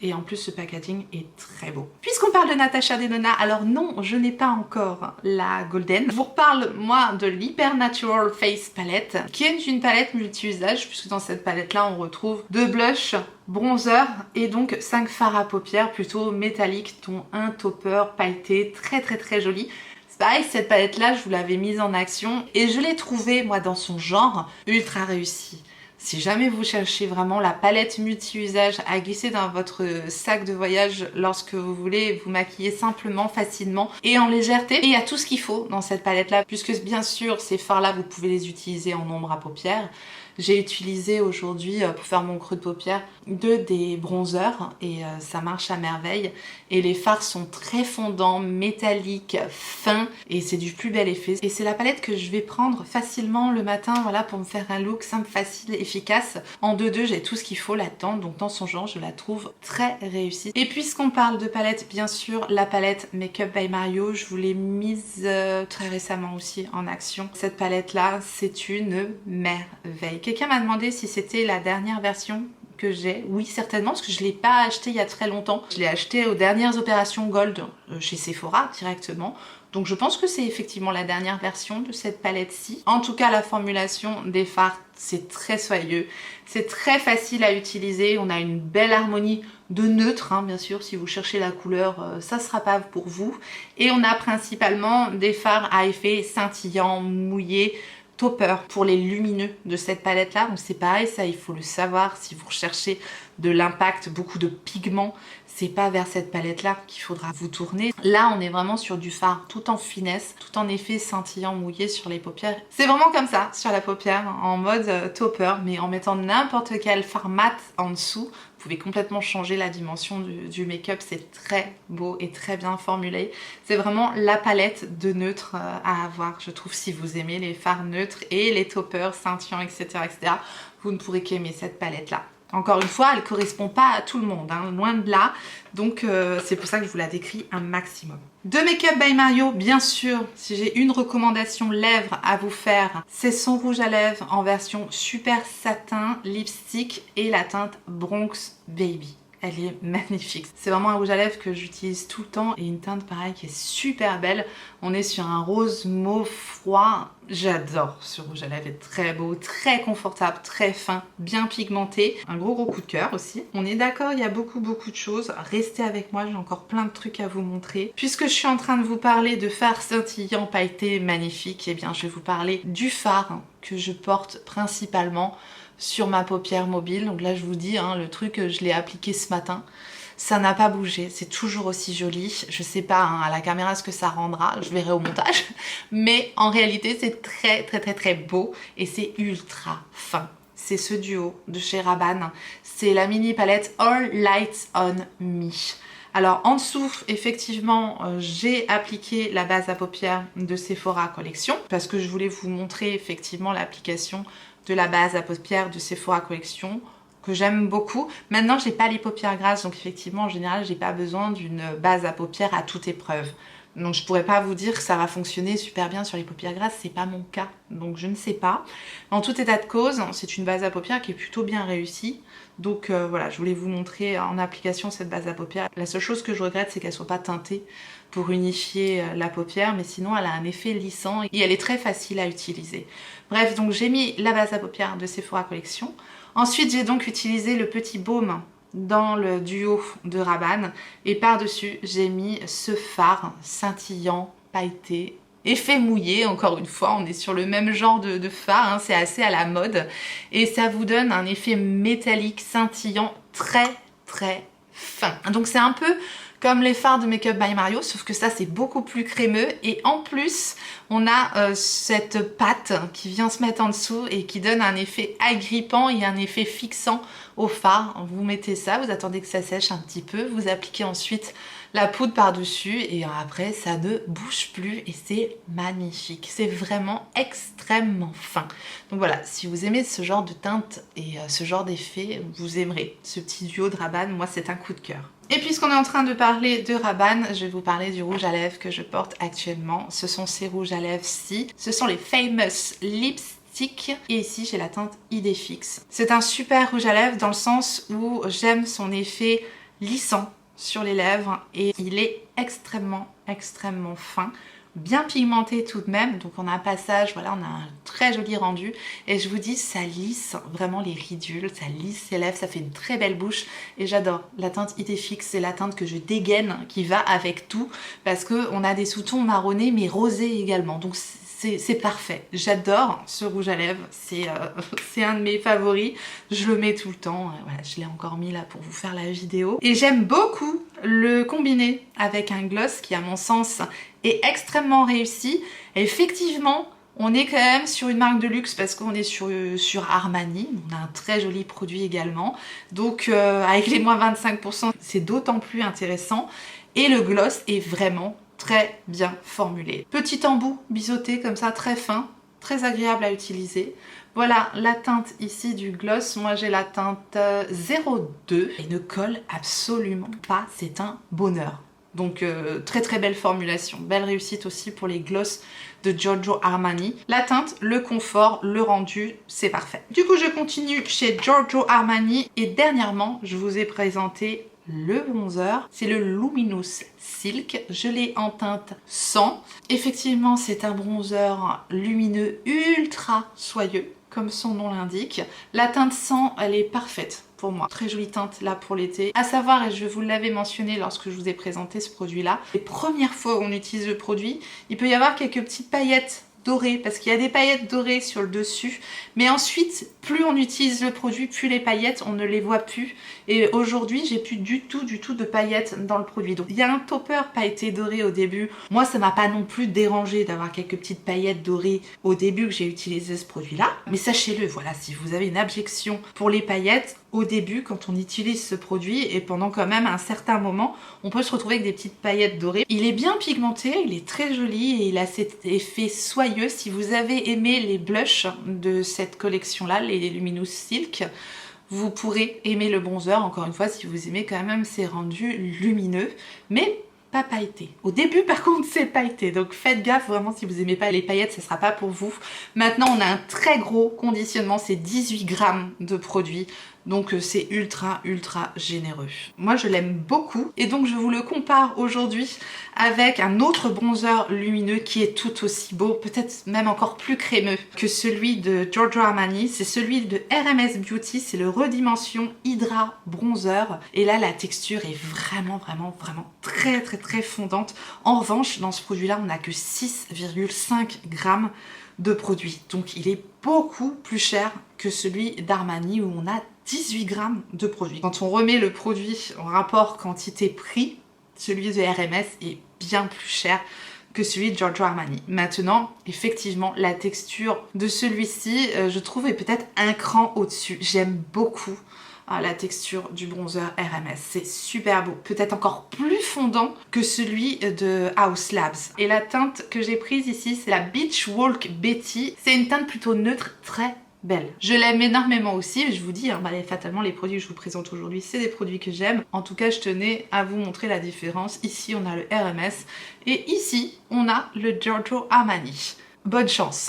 Et en plus, ce packaging est très beau. Puisqu'on parle de Natasha Denona, alors non, je n'ai pas encore la Golden. Je vous reparle, moi, de l'Hyper Natural Face Palette, qui est une palette multi-usage, puisque dans cette palette-là, on retrouve 2 blushs, bronzer et donc 5 fards à paupières plutôt métalliques, dont un topper pailleté très joli. C'est pareil, cette palette-là, je vous l'avais mise en action et je l'ai trouvée, moi, dans son genre, ultra réussie. Si jamais vous cherchez vraiment la palette multi-usage à glisser dans votre sac de voyage lorsque vous voulez vous maquiller simplement, facilement et en légèreté, et il y a tout ce qu'il faut dans cette palette-là, puisque bien sûr, ces fards-là, vous pouvez les utiliser en ombre à paupières. J'ai utilisé aujourd'hui, pour faire mon creux de paupières, des bronzers et ça marche à merveille. Et les fards sont très fondants, métalliques, fins et c'est du plus bel effet. Et c'est la palette que je vais prendre facilement le matin, voilà, pour me faire un look simple, facile, efficace. En 2-2, j'ai tout ce qu'il faut là-dedans, donc dans son genre, je la trouve très réussie. Et puisqu'on parle de palette, bien sûr, la palette Makeup by Mario, je vous l'ai mise très récemment aussi en action. Cette palette-là, c'est une merveille. Quelqu'un m'a demandé si c'était la dernière version que j'ai, oui certainement, parce que je ne l'ai pas acheté il y a très longtemps. Je l'ai acheté aux dernières opérations Gold chez Sephora directement. Donc je pense que c'est effectivement la dernière version de cette palette-ci. En tout cas, la formulation des fards, c'est très soyeux. C'est très facile à utiliser. On a une belle harmonie de neutre, hein, bien sûr. Si vous cherchez la couleur, ça sera pas pour vous. Et on a principalement des fards à effet scintillant, mouillé, topper pour les lumineux de cette palette là. Donc c'est pareil, ça il faut le savoir, si vous recherchez de l'impact, beaucoup de pigments, c'est pas vers cette palette là qu'il faudra vous tourner. Là on est vraiment sur du fard tout en finesse, tout en effet scintillant mouillé sur les paupières. C'est vraiment comme ça sur la paupière, en mode topper, mais en mettant n'importe quel fard mat en dessous. Vous pouvez complètement changer la dimension du make-up, c'est très beau et très bien formulé. C'est vraiment la palette de neutres à avoir, je trouve, si vous aimez les fards neutres et les toppers, scintillants, etc., etc. Vous ne pourrez qu'aimer cette palette-là. Encore une fois, elle ne correspond pas à tout le monde, hein, loin de là. Donc c'est pour ça que je vous la décris un maximum. De Make Up by Mario, bien sûr, si j'ai une recommandation lèvres à vous faire, c'est son rouge à lèvres en version super satin lipstick et la teinte Bronx Baby. Elle est magnifique. C'est vraiment un rouge à lèvres que j'utilise tout le temps et une teinte pareille qui est super belle. On est sur un rose mauve froid. J'adore ce rouge à lèvres, il est très beau, très confortable, très fin, bien pigmenté. Un gros coup de cœur aussi. On est d'accord, il y a beaucoup de choses. Restez avec moi, j'ai encore plein de trucs à vous montrer. Puisque je suis en train de vous parler de fard scintillant pailleté magnifique, eh bien je vais vous parler du fard que je porte principalement sur ma paupière mobile. Donc là je vous dis, hein, le truc je l'ai appliqué ce matin, ça n'a pas bougé, c'est toujours aussi joli. Je sais pas hein, à la caméra ce que ça rendra, je verrai au montage, mais en réalité c'est très beau et c'est ultra fin. C'est ce duo de chez Rabanne, c'est la mini palette All Lights on Me. Alors en dessous, effectivement, j'ai appliqué la base à paupières de Sephora Collection parce que je voulais vous montrer effectivement l'application de la base à paupières de Sephora Collection que j'aime beaucoup. Maintenant, j'ai pas les paupières grasses, donc effectivement, en général, j'ai pas besoin d'une base à paupières à toute épreuve. Donc je pourrais pas vous dire que ça va fonctionner super bien sur les paupières grasses, c'est pas mon cas, donc je ne sais pas. En tout état de cause, c'est une base à paupières qui est plutôt bien réussie. Donc voilà, je voulais vous montrer en application cette base à paupières. La seule chose que je regrette, c'est qu'elle soit pas teintée pour unifier la paupière, mais sinon elle a un effet lissant et elle est très facile à utiliser. Bref, donc j'ai mis la base à paupières de Sephora Collection. Ensuite, j'ai donc utilisé le petit baume dans le duo de Rabanne et par-dessus, j'ai mis ce fard scintillant, pailleté, effet mouillé, encore une fois, on est sur le même genre de fard, hein, c'est assez à la mode et ça vous donne un effet métallique, scintillant, très fin. Donc c'est un peu comme les fards de Make Up by Mario, sauf que ça c'est beaucoup plus crémeux et en plus on a cette pâte qui vient se mettre en dessous et qui donne un effet agrippant et un effet fixant au fard. Vous mettez ça, vous attendez que ça sèche un petit peu, vous appliquez ensuite la poudre par-dessus et après ça ne bouge plus et c'est magnifique. C'est vraiment extrêmement fin. Donc voilà, si vous aimez ce genre de teinte et ce genre d'effet, vous aimerez ce petit duo de Rabanne. Moi c'est un coup de cœur. Et puisqu'on est en train de parler de Rabanne, je vais vous parler du rouge à lèvres que je porte actuellement. Ce sont ces rouges à lèvres-ci. Ce sont les Famous Lipstick. Et ici, j'ai la teinte Idéfix. C'est un super rouge à lèvres dans le sens où j'aime son effet lissant sur les lèvres et il est extrêmement fin, bien pigmenté tout de même. Donc on a un passage, voilà, on a un très joli rendu et je vous dis, ça lisse vraiment les ridules, ça lisse les lèvres, ça fait une très belle bouche et j'adore. La teinte Idéfix, c'est la teinte que je dégaine qui va avec tout parce que on a des sous-tons marronnés mais rosés également. Donc c'est parfait. J'adore ce rouge à lèvres. C'est un de mes favoris. Je le mets tout le temps. Voilà, je l'ai encore mis là pour vous faire la vidéo. Et j'aime beaucoup le combiner avec un gloss qui, à mon sens, est extrêmement réussi. Et effectivement, on est quand même sur une marque de luxe parce qu'on est sur Armani. On a un très joli produit également. Donc, avec les moins 25%, c'est d'autant plus intéressant. Et le gloss est vraiment très bien formulé. Petit embout biseauté comme ça, très fin, très agréable à utiliser. Voilà la teinte ici du gloss. Moi j'ai la teinte 02 et ne colle absolument pas. C'est un bonheur. Donc très très belle formulation, belle réussite aussi pour les gloss de Giorgio Armani. La teinte, le confort, le rendu, c'est parfait. Du coup je continue chez Giorgio Armani et dernièrement je vous ai présenté le bronzer, c'est le Luminous Silk, je l'ai en teinte 100. Effectivement c'est un bronzer lumineux ultra soyeux comme son nom l'indique. La teinte 100 elle est parfaite pour moi. Très jolie teinte là pour l'été. À savoir, et je vous l'avais mentionné lorsque je vous ai présenté ce produit là, les premières fois où on utilise le produit, il peut y avoir quelques petites paillettes dorées parce qu'il y a des paillettes dorées sur le dessus, mais ensuite plus on utilise le produit, plus les paillettes on ne les voit plus, et aujourd'hui j'ai plus du tout de paillettes dans le produit. Donc il y a un topper pailleté doré au début, moi ça m'a pas non plus dérangé d'avoir quelques petites paillettes dorées au début que j'ai utilisé ce produit là, mais sachez-le, voilà, si vous avez une abjection pour les paillettes au début quand on utilise ce produit et pendant quand même un certain moment, on peut se retrouver avec des petites paillettes dorées. Il est bien pigmenté, il est très joli et il a cet effet soyeux. Si vous avez aimé les blushs de cette collection là, les Luminous Silk, vous pourrez aimer le bronzer, encore une fois, si vous aimez quand même ces rendus lumineux, mais pas pailleté. Au début, par contre, c'est pailleté, donc faites gaffe, vraiment, si vous aimez pas les paillettes, ce sera pas pour vous. Maintenant, on a un très gros conditionnement, c'est 18 grammes de produit, donc c'est ultra généreux. Moi, je l'aime beaucoup, et donc je vous le compare aujourd'hui avec un autre bronzer lumineux qui est tout aussi beau, peut-être même encore plus crémeux que celui de Giorgio Armani. C'est celui de RMS Beauty, c'est le Redimension Hydra Bronzer, et là, la texture est vraiment très fondante. En revanche, dans ce produit-là, on n'a que 6,5 grammes de produit. Donc il est beaucoup plus cher que celui d'Armani où on a 18 grammes de produit. Quand on remet le produit en rapport quantité-prix, celui de RMS est bien plus cher que celui de Giorgio Armani. Maintenant, effectivement, la texture de celui-ci, je trouve, est peut-être un cran au-dessus. J'aime beaucoup la texture du bronzer RMS, c'est super beau, peut-être encore plus fondant que celui de Haus Labs. Et la teinte que j'ai prise ici, c'est la Beach Walk Betty, c'est une teinte plutôt neutre, très belle. Je l'aime énormément aussi, je vous dis, hein, fatalement les produits que je vous présente aujourd'hui, c'est des produits que j'aime. En tout cas, je tenais à vous montrer la différence. Ici, on a le RMS et ici, on a le Giorgio Armani. Bonne chance.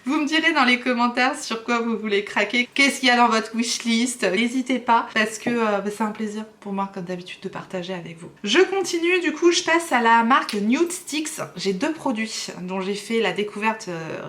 Vous me direz dans les commentaires sur quoi vous voulez craquer, qu'est-ce qu'il y a dans votre wishlist, n'hésitez pas parce que c'est un plaisir pour moi comme d'habitude de partager avec vous. Je continue, du coup je passe à la marque Nude Sticks. J'ai deux produits dont j'ai fait la découverte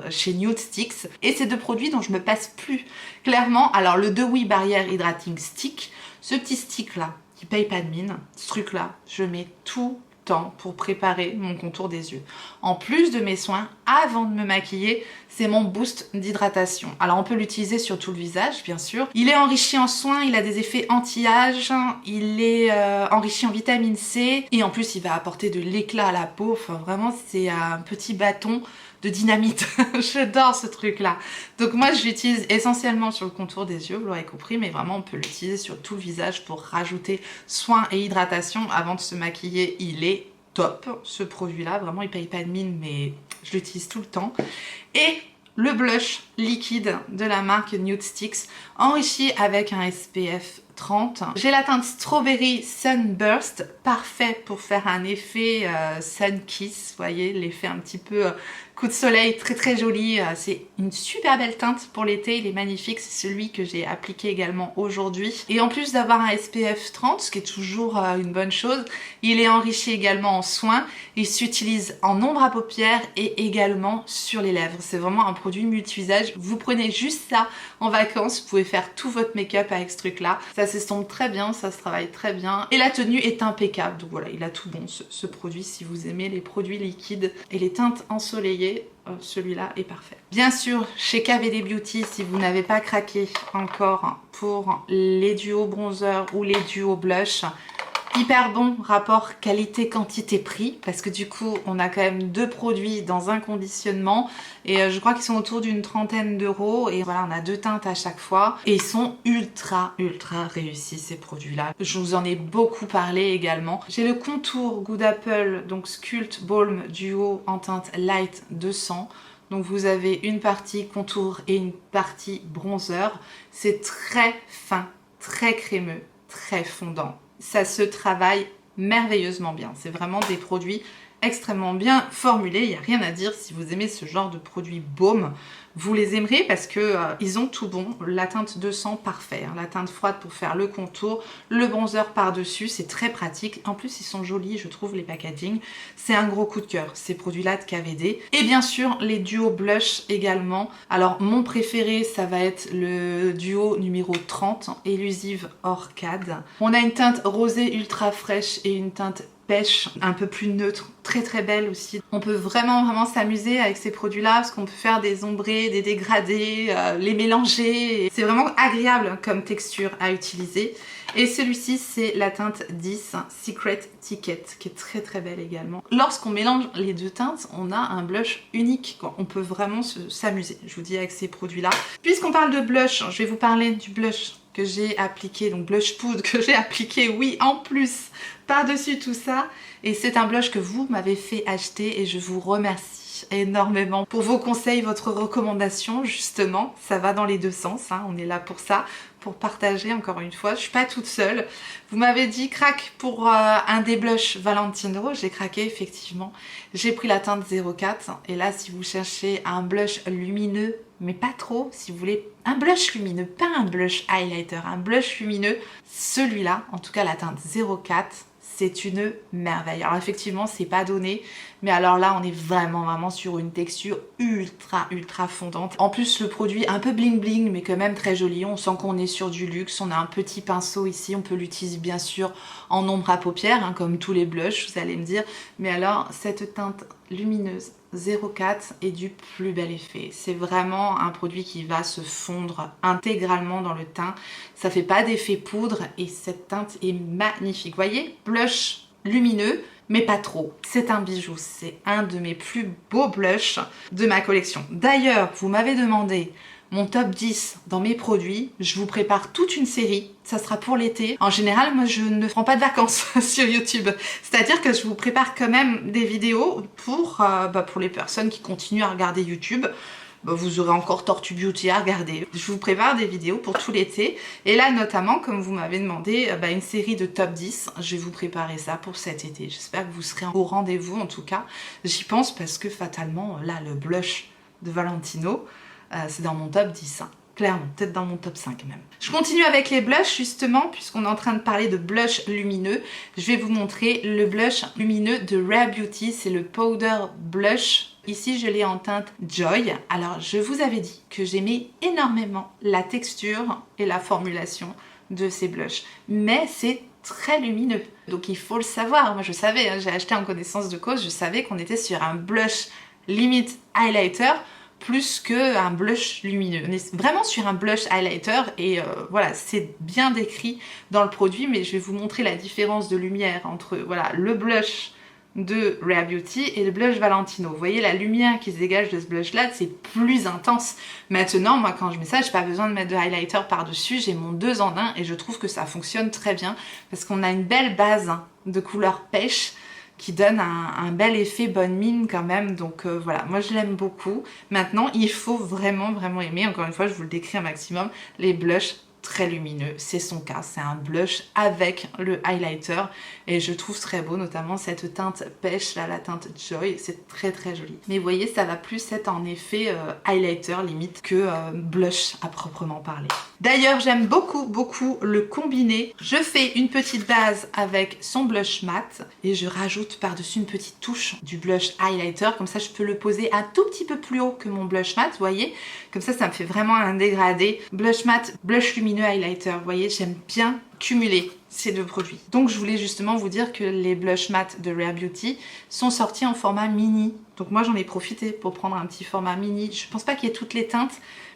chez Nude Sticks et c'est deux produits dont je me passe plus clairement. Alors le Dewy Barrier Hydrating Stick, ce petit stick là qui paye pas de mine, ce truc là je mets tout temps pour préparer mon contour des yeux. En plus de mes soins, avant de me maquiller, c'est mon boost d'hydratation. Alors on peut l'utiliser sur tout le visage, bien sûr. Il est enrichi en soins, il a des effets anti-âge, il est enrichi en vitamine C et en plus il va apporter de l'éclat à la peau. Enfin vraiment c'est un petit bâton de dynamite. J'adore ce truc là. Donc moi je l'utilise essentiellement sur le contour des yeux, vous l'aurez compris, mais vraiment on peut l'utiliser sur tout le visage pour rajouter soin et hydratation avant de se maquiller. Il est top ce produit là, vraiment il paye pas de mine mais je l'utilise tout le temps. Et le blush liquide de la marque Nude Sticks, enrichi avec un SPF 30. J'ai la teinte Strawberry Sunburst, parfait pour faire un effet sun kiss, vous voyez, l'effet un petit peu coup de soleil, très joli. C'est une super belle teinte pour l'été, il est magnifique, c'est celui que j'ai appliqué également aujourd'hui. Et en plus d'avoir un SPF 30, ce qui est toujours une bonne chose, il est enrichi également en soins, il s'utilise en ombre à paupières et également sur les lèvres. C'est vraiment un produit multi-usage, vous prenez juste ça en vacances, vous pouvez faire tout votre make-up avec ce truc là. Ça s'estompe très bien, ça se travaille très bien et la tenue est impeccable. Donc voilà, il a tout bon ce produit. Si vous aimez les produits liquides et les teintes ensoleillées, celui-là est parfait. Bien sûr, chez KVD Beauty, si vous n'avez pas craqué encore pour les duos bronzer ou les duos blush, hyper bon rapport qualité-quantité-prix parce que du coup on a quand même deux produits dans un conditionnement et je crois qu'ils sont autour d'une trentaine d'euros et voilà, on a deux teintes à chaque fois et ils sont ultra réussis ces produits là. Je vous en ai beaucoup parlé également. J'ai le contour Good Apple, donc Sculpt Balm Duo en teinte Light 200. Donc vous avez une partie contour et une partie bronzer. C'est très fin, très crémeux, très fondant. Ça se travaille merveilleusement bien. C'est vraiment des produits extrêmement bien formulés, il n'y a rien à dire. Si vous aimez ce genre de produits baume, vous les aimerez parce que ils ont tout bon. La teinte 200 parfait, hein. La teinte froide pour faire le contour, le bronzer par-dessus, c'est très pratique. En plus ils sont jolis, je trouve, les packaging. C'est un gros coup de cœur, ces produits-là de KVD. Et bien sûr les duos blush également. Alors mon préféré, ça va être le duo numéro 30, Elusive Orchid. On a une teinte rosée ultra fraîche et une teinte pêche, un peu plus neutre, très très belle aussi. On peut vraiment s'amuser avec ces produits-là parce qu'on peut faire des ombrés, des dégradés, les mélanger. C'est vraiment agréable comme texture à utiliser. Et celui-ci, c'est la teinte 10 Secret Ticket, qui est très très belle également. Lorsqu'on mélange les deux teintes, on a un blush unique, quoi. On peut vraiment s'amuser, je vous dis, avec ces produits-là. Puisqu'on parle de blush, je vais vous parler du blush que j'ai appliqué, donc blush poudre que j'ai appliqué, oui, en plus, par-dessus tout ça. Et c'est un blush que vous m'avez fait acheter et je vous remercie énormément pour vos conseils, votre recommandation, justement. Ça va dans les deux sens, hein, on est là pour ça, pour partager encore une fois. Je suis pas toute seule. Vous m'avez dit craque pour un des blushs Valentino, j'ai craqué effectivement. J'ai pris la teinte 04 et là si vous cherchez un blush lumineux, mais pas trop, si vous voulez un blush lumineux, pas un blush highlighter, un blush lumineux, celui-là, en tout cas la teinte 04, c'est une merveille. Alors effectivement, c'est pas donné, mais alors là, on est vraiment sur une texture ultra fondante. En plus, le produit un peu bling bling, mais quand même très joli. On sent qu'on est sur du luxe. On a un petit pinceau ici. On peut l'utiliser bien sûr en ombre à paupières, hein, comme tous les blushs, vous allez me dire. Mais alors, cette teinte lumineuse 04 est du plus bel effet. C'est vraiment un produit qui va se fondre intégralement dans le teint. Ça fait pas d'effet poudre et cette teinte est magnifique. Vous voyez, blush lumineux, mais pas trop. C'est un bijou. C'est un de mes plus beaux blushs de ma collection. D'ailleurs, vous m'avez demandé mon top 10 dans mes produits. Je vous prépare toute une série. Ça sera pour l'été. En général, moi, je ne prends pas de vacances sur YouTube. C'est-à-dire que je vous prépare quand même des vidéos pour les personnes qui continuent à regarder YouTube. Vous aurez encore Tortue Beauty à regarder. Je vous prépare des vidéos pour tout l'été. Et là, notamment, comme vous m'avez demandé, une série de top 10. Je vais vous préparer ça pour cet été. J'espère que vous serez au rendez-vous, en tout cas. J'y pense parce que, fatalement, là, le blush de Valentino, c'est dans mon top 10. Hein. Clairement, peut-être dans mon top 5 même. Je continue avec les blushs justement, puisqu'on est en train de parler de blush lumineux. Je vais vous montrer le blush lumineux de Rare Beauty, c'est le Powder Blush. Ici, je l'ai en teinte Joy. Alors, je vous avais dit que j'aimais énormément la texture et la formulation de ces blushs. Mais c'est très lumineux. Donc, il faut le savoir. Moi, je savais, hein, j'ai acheté en connaissance de cause, je savais qu'on était sur un blush limite highlighter plus qu'un blush lumineux. On est vraiment sur un blush highlighter et voilà, c'est bien décrit dans le produit, mais je vais vous montrer la différence de lumière entre voilà, le blush de Rare Beauty et le blush Valentino. Vous voyez la lumière qui se dégage de ce blush là, c'est plus intense. Maintenant, moi quand je mets ça, j'ai pas besoin de mettre de highlighter par-dessus, j'ai mon 2 en 1 et je trouve que ça fonctionne très bien parce qu'on a une belle base de couleur pêche qui donne un bel effet bonne mine quand même, donc voilà, moi je l'aime beaucoup. Maintenant, il faut vraiment aimer, encore une fois, je vous le décris un maximum, les blushs très lumineux, c'est son cas, c'est un blush avec le highlighter et je trouve très beau, notamment cette teinte pêche là, la teinte Joy, c'est très joli. Mais vous voyez, ça va plus être en effet highlighter limite que blush à proprement parler. D'ailleurs, j'aime beaucoup le combiné. Je fais une petite base avec son blush mat et je rajoute par-dessus une petite touche du blush highlighter, comme ça je peux le poser un tout petit peu plus haut que mon blush mat, vous voyez, comme ça me fait vraiment un dégradé. Blush mat, blush lumineux, highlighter, vous voyez, j'aime bien cumuler ces deux produits. Donc je voulais justement vous dire que les blush mat de Rare Beauty sont sortis en format mini. Donc moi j'en ai profité pour prendre un petit format mini. Je pense pas qu'il y ait toutes les teintes,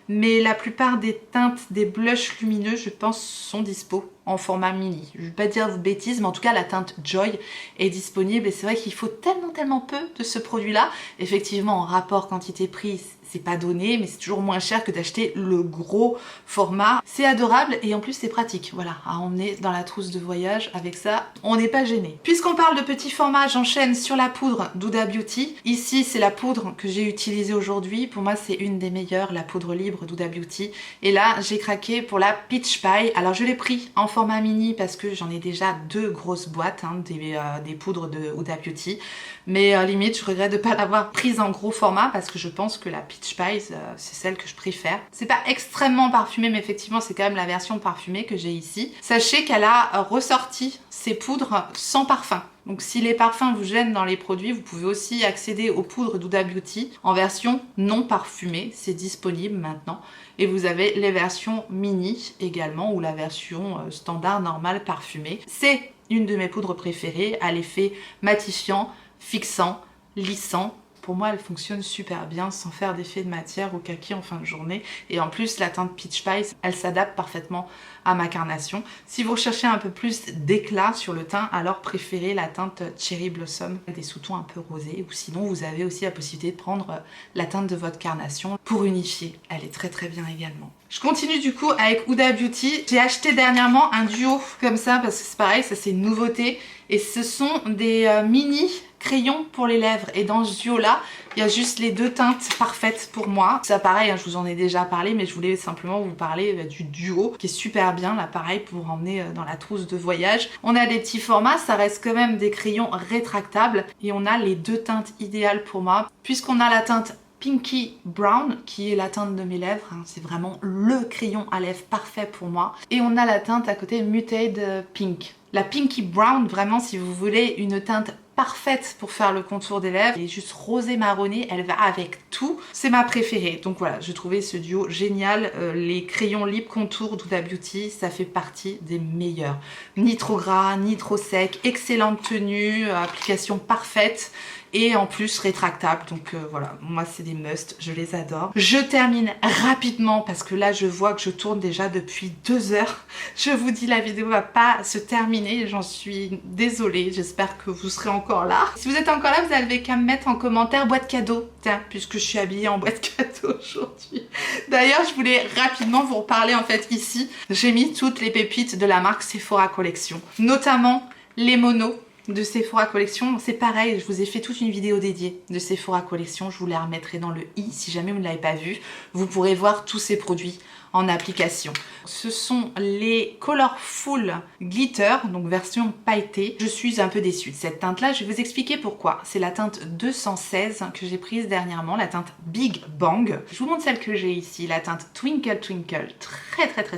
mais la plupart des teintes des blushs lumineux, je pense, sont dispo en format mini. Je ne vais pas dire de bêtises, mais en tout cas la teinte Joy est disponible et c'est vrai qu'il faut tellement peu de ce produit-là. Effectivement, en rapport quantité-prix, c'est pas donné, mais c'est toujours moins cher que d'acheter le gros format. C'est adorable et en plus c'est pratique, voilà, à emmener dans la trousse trousse de voyage. Avec ça, on n'est pas gêné. Puisqu'on parle de petit format, j'enchaîne sur la poudre d'Huda Beauty. Ici, c'est la poudre que j'ai utilisée aujourd'hui. Pour moi, c'est une des meilleures, la poudre libre d'Huda Beauty. Et là, j'ai craqué pour la Peach Pie. Alors, je l'ai pris en format mini parce que j'en ai déjà 2 grosses boîtes, hein, des poudres de Huda Beauty. Mais limite, je regrette de ne pas l'avoir prise en gros format parce que je pense que la Peach Pie, c'est celle que je préfère. C'est pas extrêmement parfumé, mais effectivement, c'est quand même la version parfumée que j'ai ici. Sachez qu'elle a ressorti ses poudres sans parfum. Donc si les parfums vous gênent dans les produits, vous pouvez aussi accéder aux poudres d'Huda Beauty en version non parfumée. C'est disponible maintenant. Et vous avez les versions mini également ou la version standard normale parfumée. C'est une de mes poudres préférées à l'effet matifiant, fixant, lissant. Pour moi, elle fonctionne super bien sans faire d'effet de matière ou kaki en fin de journée. Et en plus, la teinte Peach Pie, elle s'adapte parfaitement à ma carnation. Si vous recherchez un peu plus d'éclat sur le teint, alors préférez la teinte Cherry Blossom, des sous-tons un peu rosés. Ou sinon, vous avez aussi la possibilité de prendre la teinte de votre carnation pour unifier. Elle est très très bien également. Je continue du coup avec Huda Beauty. J'ai acheté dernièrement un duo comme ça parce que c'est pareil, ça c'est une nouveauté. Et ce sont des mini crayons pour les lèvres. Et dans ce duo là, il y a juste les 2 teintes parfaites pour moi. Ça pareil, hein, je vous en ai déjà parlé, mais je voulais simplement vous parler du duo qui est super bien. Là pareil, pour emmener dans la trousse de voyage. On a des petits formats, ça reste quand même des crayons rétractables. Et on a les 2 teintes idéales pour moi. Puisqu'on a la teinte Pinky Brown qui est la teinte de mes lèvres, hein. C'est vraiment le crayon à lèvres parfait pour moi. Et on a la teinte à côté Muted Pink. La Pinky Brown, vraiment si vous voulez une teinte parfaite pour faire le contour des lèvres, elle est juste rosée marronnée, elle va avec tout, c'est ma préférée. Donc voilà, j'ai trouvé ce duo génial. Les crayons Lip Contour d'Huda Beauty, ça fait partie des meilleurs. Ni trop gras, ni trop sec, excellente tenue, application parfaite. Et en plus rétractable, donc voilà, moi c'est des must, je les adore. Je termine rapidement parce que là je vois que je tourne déjà depuis 2 heures. Je vous dis, la vidéo va pas se terminer, j'en suis désolée, j'espère que vous serez encore là. Si vous êtes encore là, vous avez qu'à me mettre en commentaire boîte cadeau, tiens, puisque je suis habillée en boîte cadeau aujourd'hui. D'ailleurs, je voulais rapidement vous reparler en fait ici. J'ai mis toutes les pépites de la marque Sephora Collection, notamment les monos de Sephora Collection. C'est pareil, je vous ai fait toute une vidéo dédiée de Sephora Collection, je vous la remettrai dans le i si jamais vous ne l'avez pas vue. Vous pourrez voir tous ces produits en application. Ce sont les Colorful Glitter, donc version pailletée. Je suis un peu déçue de cette teinte là, je vais vous expliquer pourquoi. C'est la teinte 216 que j'ai prise dernièrement, la teinte Big Bang. Je vous montre celle que j'ai ici, la teinte Twinkle Twinkle,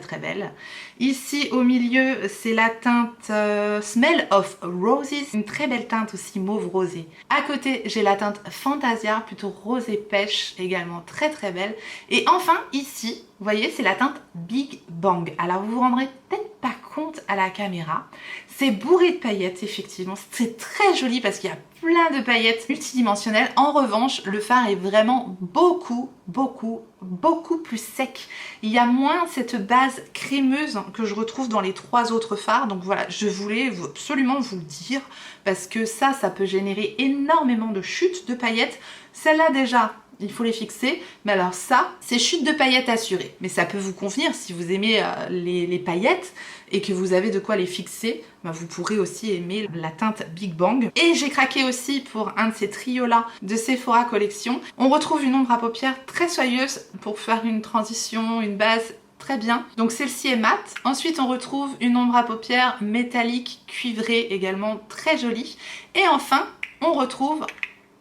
très belle. Ici au milieu, c'est la teinte Smell of Roses, une très belle teinte aussi mauve rosé. À côté, j'ai la teinte Fantasia, plutôt rosé pêche, également très belle. Et enfin ici, vous voyez, c'est la teinte Big Bang. Alors vous vous rendrez peut-être pas compte à la caméra, c'est bourré de paillettes effectivement, c'est très joli parce qu'il y a plein de paillettes multidimensionnelles. En revanche, le fard est vraiment beaucoup plus sec. Il y a moins cette base crémeuse que je retrouve dans les 3 autres fards. Donc voilà, je voulais absolument vous le dire parce que ça peut générer énormément de chutes de paillettes. Celle-là déjà, il faut les fixer, mais alors ça, c'est chute de paillettes assurée. Mais ça peut vous convenir si vous aimez les paillettes et que vous avez de quoi les fixer, bah vous pourrez aussi aimer la teinte Big Bang. Et j'ai craqué aussi pour un de ces trios-là de Sephora Collection. On retrouve une ombre à paupières très soyeuse pour faire une transition, une base très bien. Donc celle-ci est mate. Ensuite, on retrouve une ombre à paupières métallique cuivrée, également très jolie. Et enfin, on retrouve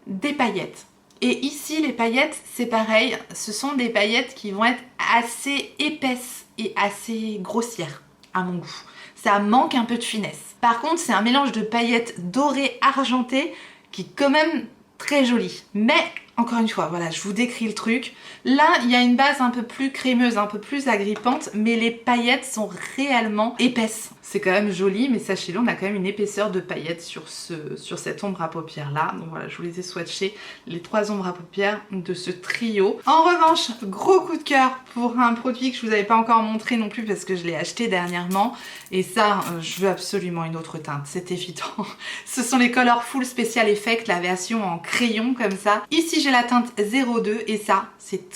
des paillettes. Et ici, les paillettes, c'est pareil, ce sont des paillettes qui vont être assez épaisses et assez grossières, à mon goût. Ça manque un peu de finesse. Par contre, c'est un mélange de paillettes dorées argentées qui est quand même très joli. Mais, encore une fois, voilà, je vous décris le truc. Là, il y a une base un peu plus crémeuse, un peu plus agrippante, mais les paillettes sont réellement épaisses. C'est quand même joli, mais sachez-le, on a quand même une épaisseur de paillettes sur cette ombre à paupières là. Donc voilà, je vous les ai swatchées, les 3 ombres à paupières de ce trio. En revanche, gros coup de cœur pour un produit que je vous avais pas encore montré non plus parce que je l'ai acheté dernièrement. Et ça, je veux absolument une autre teinte, c'est évident. Ce sont les Colorful Special Effect, la version en crayon comme ça. Ici, j'ai la teinte 02 et ça, c'est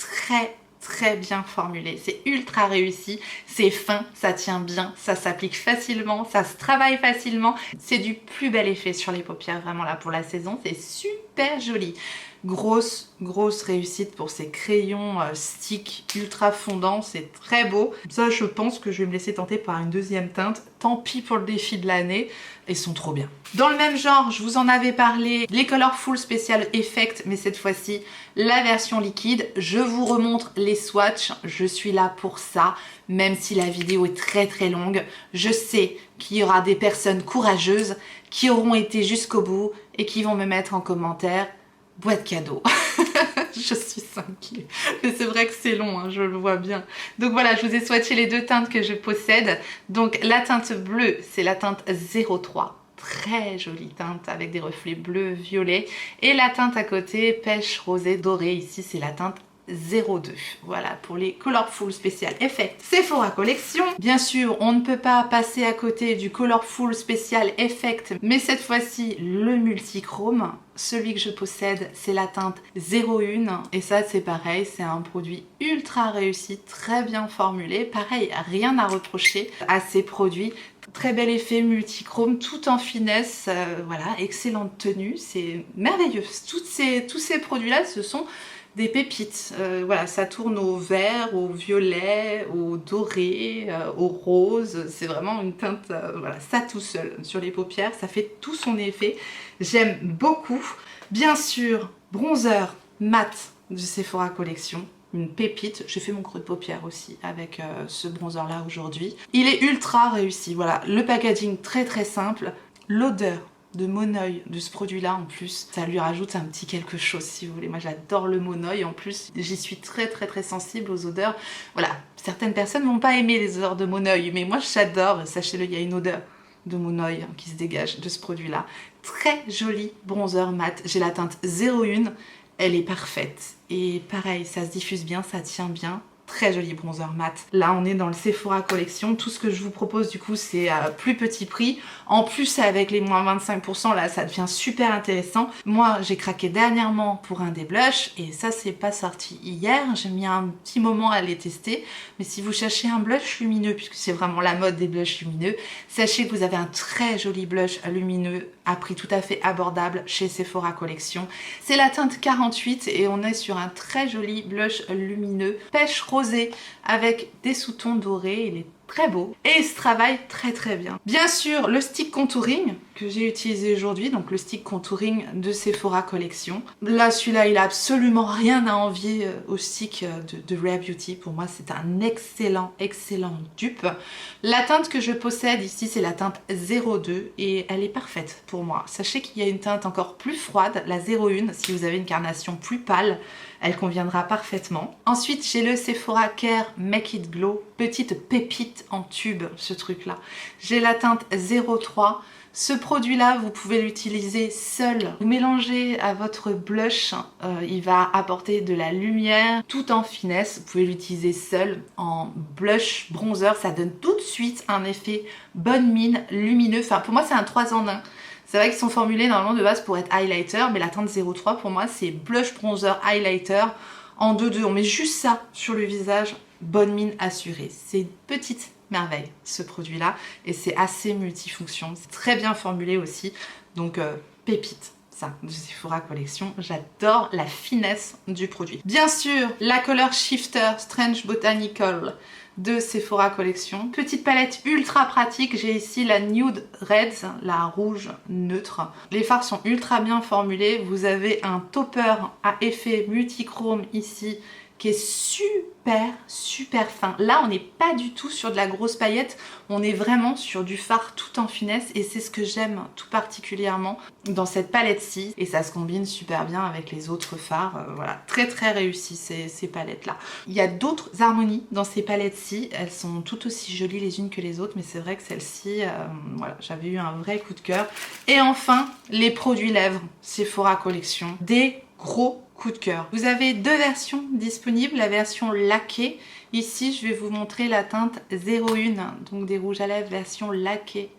très bien formulé, c'est ultra réussi, c'est fin, ça tient bien, ça s'applique facilement, ça se travaille facilement, c'est du plus bel effet sur les paupières vraiment là pour la saison, c'est super joli. Grosse réussite pour ces crayons stick ultra fondants, c'est très beau. Ça, je pense que je vais me laisser tenter par une deuxième teinte. Tant pis pour le défi de l'année, ils sont trop bien. Dans le même genre, je vous en avais parlé, les Colorful Special Effect, mais cette fois-ci, la version liquide. Je vous remontre les swatchs, je suis là pour ça, même si la vidéo est très longue. Je sais qu'il y aura des personnes courageuses qui auront été jusqu'au bout et qui vont me mettre en commentaire boîte cadeau. Je suis inquiète. Mais c'est vrai que c'est long, hein, je le vois bien. Donc voilà, je vous ai swatché les deux teintes que je possède. Donc la teinte bleue, c'est la teinte 03. Très jolie teinte avec des reflets bleus, violets. Et la teinte à côté, pêche rosée dorée. Ici, c'est la teinte 02. Voilà pour les Colorful Special Effect Sephora Collection. Bien sûr, on ne peut pas passer à côté du Colorful Special Effect, mais cette fois-ci le multichrome. Celui que je possède, c'est la teinte 01 et ça c'est pareil, c'est un produit ultra réussi, très bien formulé. Pareil, rien à reprocher à ces produits. Très bel effet multichrome, tout en finesse, voilà, excellente tenue, c'est merveilleux. Tous ces produits-là, ce sont des pépites. Voilà, ça tourne au vert, au violet, au doré, au rose. C'est vraiment une teinte, voilà, ça tout seul sur les paupières, ça fait tout son effet. J'aime beaucoup. Bien sûr, bronzer mat de Sephora Collection. Une pépite, j'ai fait mon creux de paupière aussi avec ce bronzer là aujourd'hui. Il est ultra réussi, voilà, le packaging très simple, l'odeur de Monoeil de ce produit là en plus, ça lui rajoute un petit quelque chose si vous voulez. Moi j'adore le Monoeil, en plus j'y suis très sensible aux odeurs. Voilà, certaines personnes vont pas aimer les odeurs de Monoeil, mais moi j'adore, sachez-le, il y a une odeur de Monoeil qui se dégage de ce produit là. Très joli bronzer mat, j'ai la teinte 01. Elle est parfaite et pareil, ça se diffuse bien, ça tient bien. Très joli bronzer mat. Là on est dans le Sephora Collection. Tout ce que je vous propose du coup c'est à plus petit prix. En plus avec les moins 25% là ça devient super intéressant. Moi j'ai craqué dernièrement pour un des blushs et ça c'est pas sorti hier. J'ai mis un petit moment à les tester. Mais si vous cherchez un blush lumineux, puisque c'est vraiment la mode des blushs lumineux, sachez que vous avez un très joli blush lumineux à prix tout à fait abordable chez Sephora Collection. C'est la teinte 48 et on est sur un très joli blush lumineux pêche rosé avec des sous-tons dorés. Il est très beau et il se travaille très bien. Bien sûr, le stick contouring que j'ai utilisé aujourd'hui, donc le stick contouring de Sephora Collection. Là, celui-là, il a absolument rien à envier au stick de Rare Beauty. Pour moi, c'est un excellent dupe. La teinte que je possède ici, c'est la teinte 02 et elle est parfaite pour moi. Sachez qu'il y a une teinte encore plus froide, la 01, si vous avez une carnation plus pâle. Elle conviendra parfaitement. Ensuite, j'ai le Sephora Care Make It Glow. Petite pépite en tube, ce truc-là. J'ai la teinte 03. Ce produit-là, vous pouvez l'utiliser seul. Vous mélangez à votre blush, il va apporter de la lumière tout en finesse. Vous pouvez l'utiliser seul en blush, bronzer. Ça donne tout de suite un effet bonne mine, lumineux. Enfin, pour moi, c'est un 3 en 1. C'est vrai qu'ils sont formulés normalement de base pour être highlighter, mais la teinte 03 pour moi c'est blush, bronzer, highlighter en 2-2. On met juste ça sur le visage, bonne mine assurée. C'est une petite merveille ce produit là et c'est assez multifonction. C'est très bien formulé aussi, donc pépite. Ça, de Sephora Collection, j'adore la finesse du produit. Bien sûr, la Color Shifter Strange Botanical de Sephora Collection. Petite palette ultra pratique, j'ai ici la Nude Reds, la rouge neutre. Les fards sont ultra bien formulés, vous avez un topper à effet multichrome ici qui est super fin. Là on n'est pas du tout sur de la grosse paillette, on est vraiment sur du fard tout en finesse et c'est ce que j'aime tout particulièrement dans cette palette-ci et ça se combine super bien avec les autres fards. Voilà, très réussi ces palettes-là. Il y a d'autres harmonies dans ces palettes-ci, elles sont tout aussi jolies les unes que les autres, mais c'est vrai que celle-ci, voilà, j'avais eu un vrai coup de cœur. Et enfin, les produits lèvres Sephora Collection, des gros coup de cœur. Vous avez deux versions disponibles, la version laquée. Ici, je vais vous montrer la teinte 01, donc des rouges à lèvres version laquée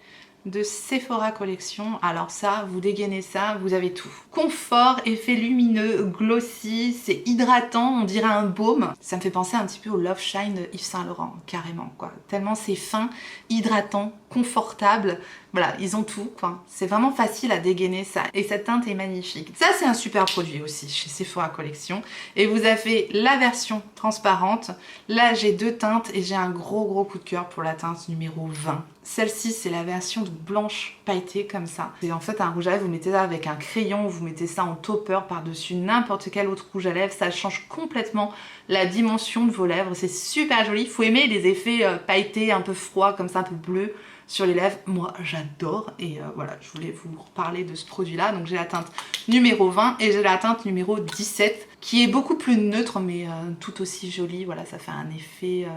de Sephora Collection. Alors ça, vous dégainez ça, vous avez tout. Confort, effet lumineux, glossy, c'est hydratant, on dirait un baume. Ça me fait penser un petit peu au Love Shine de Yves Saint Laurent, carrément quoi. Tellement c'est fin, hydratant, confortable. Voilà, ils ont tout quoi. C'est vraiment facile à dégainer ça. Et cette teinte est magnifique. Ça c'est un super produit aussi chez Sephora Collection. Et vous avez la version transparente. Là j'ai deux teintes et j'ai un gros coup de cœur pour la teinte numéro 20. Celle-ci c'est la version de blanche pailletée comme ça. C'est en fait un rouge à lèvres, vous mettez ça avec un crayon, vous mettez ça en topper par-dessus n'importe quel autre rouge à lèvres. Ça change complètement la dimension de vos lèvres. C'est super joli. Il faut aimer les effets pailletés un peu froids comme ça, un peu bleus sur les lèvres. Moi j'adore et voilà, je voulais vous reparler de ce produit là. Donc j'ai la teinte numéro 20 et j'ai la teinte numéro 17 qui est beaucoup plus neutre mais tout aussi jolie. Voilà, ça fait un effet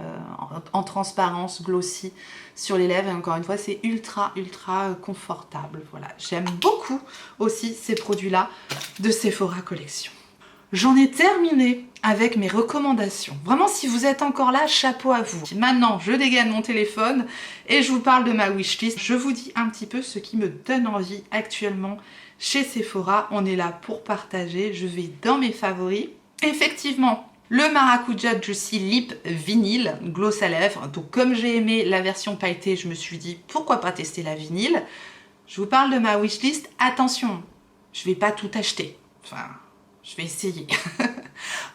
en transparence, glossy sur les lèvres et encore une fois c'est ultra confortable. Voilà, j'aime beaucoup aussi ces produits là de Sephora Collection. J'en ai terminé avec mes recommandations. Vraiment, si vous êtes encore là, chapeau à vous. Maintenant, je dégaine mon téléphone et je vous parle de ma wishlist. Je vous dis un petit peu ce qui me donne envie actuellement chez Sephora. On est là pour partager. Je vais dans mes favoris. Effectivement, le Maracuja Juicy Lip Vinyle Gloss à lèvres. Donc, comme j'ai aimé la version pailletée, je me suis dit pourquoi pas tester la vinyle. Je vous parle de ma wishlist. Attention, je vais pas tout acheter. Enfin... je vais essayer.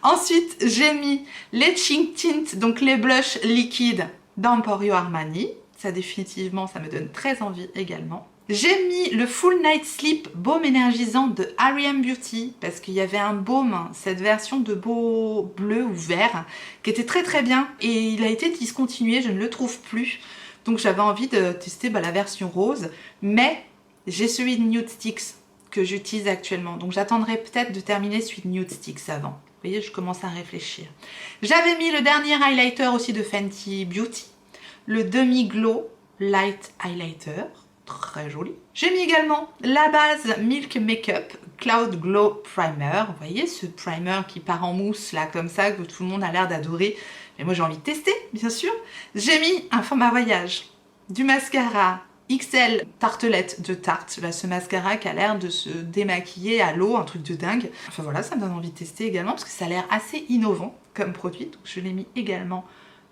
Ensuite, j'ai mis les Cheek Tint, donc les blushs liquides d'Emporio Armani. Ça définitivement, ça me donne très envie également. J'ai mis le Full Night Sleep baume énergisant de R.E.M. Beauty parce qu'il y avait un baume, cette version de beau bleu ou vert, qui était très bien et il a été discontinué, je ne le trouve plus. Donc j'avais envie de tester la version rose, mais j'ai celui de Nude Sticks que j'utilise actuellement. Donc j'attendrai peut-être de terminer celui de Nude Sticks avant. Vous voyez, je commence à réfléchir. J'avais mis le dernier highlighter aussi de Fenty Beauty, le Demi Glow Light Highlighter. Très joli. J'ai mis également la base Milk Makeup Cloud Glow Primer. Vous voyez ce primer qui part en mousse là comme ça que tout le monde a l'air d'adorer. Mais moi j'ai envie de tester bien sûr. J'ai mis un format voyage, du mascara XL tartelette de Tarte, là, ce mascara qui a l'air de se démaquiller à l'eau, un truc de dingue. Enfin voilà, ça me donne envie de tester également parce que ça a l'air assez innovant comme produit, donc je l'ai mis également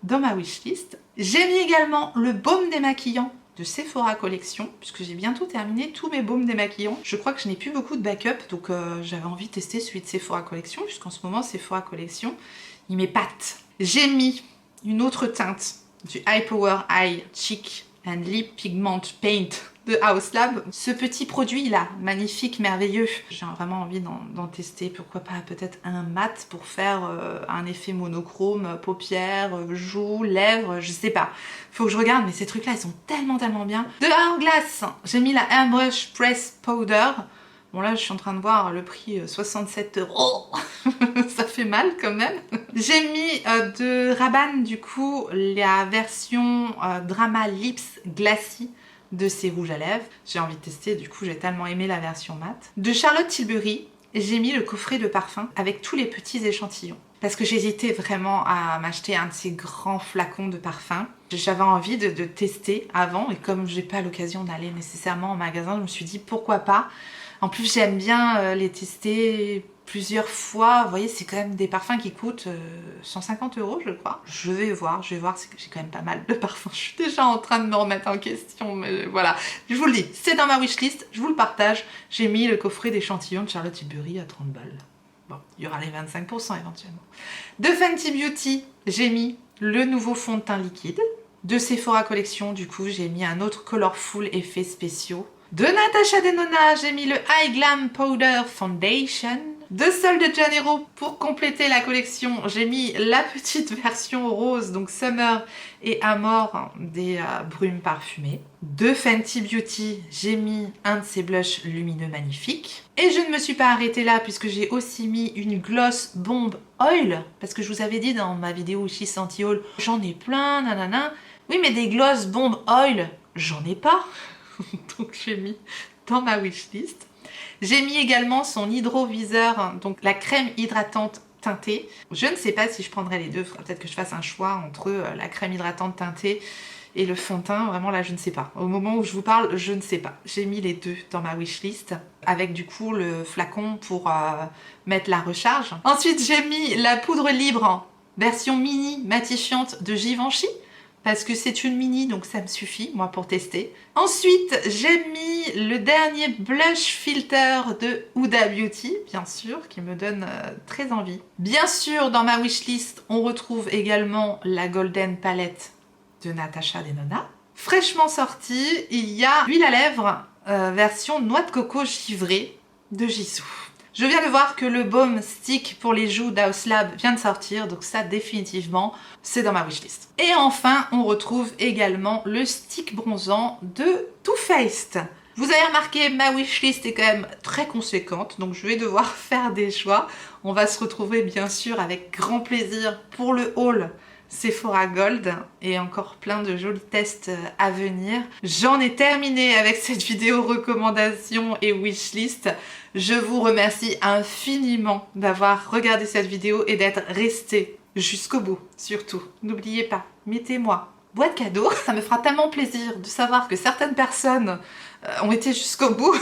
dans ma wishlist. J'ai mis également le baume démaquillant de Sephora Collection, puisque j'ai bientôt terminé tous mes baumes démaquillants. Je crois que je n'ai plus beaucoup de backup, donc j'avais envie de tester celui de Sephora Collection, puisqu'en ce moment Sephora Collection, il m'épate. J'ai mis une autre teinte du High Power Eye Cheek and Lip Pigment Paint de House Lab. Ce petit produit là, magnifique, merveilleux. J'ai vraiment envie d'en tester, pourquoi pas peut-être un mat pour faire un effet monochrome, paupières, joues, lèvres, je sais pas. Faut que je regarde, mais ces trucs là ils sont tellement bien. De Hourglass, j'ai mis la Airbrush Press Powder. Bon là je suis en train de voir le prix 67 €. Ça fait mal quand même. J'ai mis de Rabanne du coup la version Drama Lips Glassy de ces rouges à lèvres. J'ai envie de tester, du coup j'ai tellement aimé la version mat. De Charlotte Tilbury, j'ai mis le coffret de parfum avec tous les petits échantillons. Parce que j'hésitais vraiment à m'acheter un de ces grands flacons de parfum. J'avais envie de tester avant et comme j'ai pas l'occasion d'aller nécessairement en magasin, je me suis dit pourquoi pas. En plus j'aime bien les tester plusieurs fois. Vous voyez, c'est quand même des parfums qui coûtent 150 € je crois. Je vais voir, c'est que j'ai quand même pas mal de parfums. Je suis déjà en train de me remettre en question, mais voilà. Je vous le dis, c'est dans ma wishlist, je vous le partage. J'ai mis le coffret d'échantillons de Charlotte Tilbury à 30 balles. Bon, il y aura les 25% éventuellement. De Fenty Beauty, j'ai mis le nouveau fond de teint liquide. De Sephora Collection, du coup, j'ai mis un autre Colorful effets spéciaux. De Natasha Denona, j'ai mis le High Glam Powder Foundation. De Sol de Janeiro, pour compléter la collection, j'ai mis la petite version rose, donc Summer et Amore des brumes parfumées. De Fenty Beauty, j'ai mis un de ces blushs lumineux magnifiques. Et je ne me suis pas arrêtée là puisque j'ai aussi mis une gloss bombe oil, parce que je vous avais dit dans ma vidéo Wishlist Anti-Haul, j'en ai plein, nanana. Oui, mais des gloss bombe oil, j'en ai pas. Donc j'ai mis dans ma wishlist. J'ai mis également son hydroviseur, donc la crème hydratante teintée. Je ne sais pas si je prendrai les deux, il faudra peut-être que je fasse un choix entre la crème hydratante teintée Et le fond de teint, vraiment là, je ne sais pas. Au moment où je vous parle, je ne sais pas. J'ai mis les deux dans ma wishlist, avec du coup le flacon pour mettre la recharge. Ensuite, j'ai mis la poudre libre en version mini matifiante de Givenchy, parce que c'est une mini, donc ça me suffit, moi, pour tester. Ensuite, j'ai mis le dernier blush filter de Huda Beauty, bien sûr, qui me donne très envie. Bien sûr, dans ma wishlist, on retrouve également la Golden Palette de Natasha Denona. Fraîchement sortie, il y a l'huile à lèvres version noix de coco givrée de Jisoo. Je viens de voir que le baume stick pour les joues d'House Lab vient de sortir, donc ça définitivement c'est dans ma wishlist. Et enfin on retrouve également le stick bronzant de Too Faced. Vous avez remarqué, ma wishlist est quand même très conséquente, donc je vais devoir faire des choix. On va se retrouver bien sûr avec grand plaisir pour le haul Sephora Gold et encore plein de jolis tests à venir. J'en ai terminé avec cette vidéo recommandation et wishlist. Je vous remercie infiniment d'avoir regardé cette vidéo et d'être resté jusqu'au bout. Surtout, n'oubliez pas, mettez-moi boîte cadeau. Ça me fera tellement plaisir de savoir que certaines personnes ont été jusqu'au bout.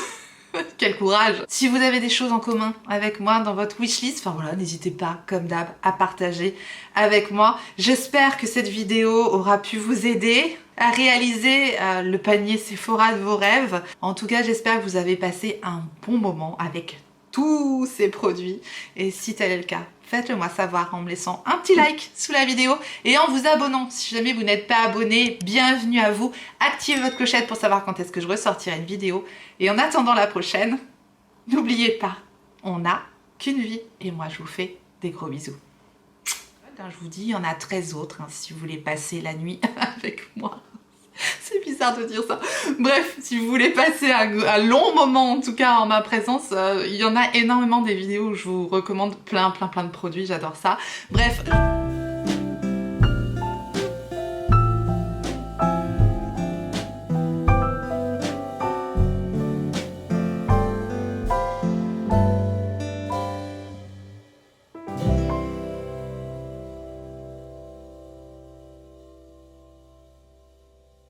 Quel courage! Si vous avez des choses en commun avec moi dans votre wishlist, enfin voilà, n'hésitez pas, comme d'hab, à partager avec moi. J'espère que cette vidéo aura pu vous aider à réaliser le panier Sephora de vos rêves. En tout cas, j'espère que vous avez passé un bon moment avec tous ces produits. Et si tel est le cas, faites-le moi savoir en me laissant un petit like sous la vidéo et en vous abonnant. Si jamais vous n'êtes pas abonné, bienvenue à vous. Activez votre clochette pour savoir quand est-ce que je ressortirai une vidéo. Et en attendant la prochaine, n'oubliez pas, on n'a qu'une vie. Et moi, je vous fais des gros bisous. Je vous dis, il y en a 13 autres si vous voulez passer la nuit avec moi. C'est bizarre de dire ça. Bref, si vous voulez passer un long moment, en tout cas en ma présence, il y en a énormément des vidéos où je vous recommande plein de produits, j'adore ça. Bref.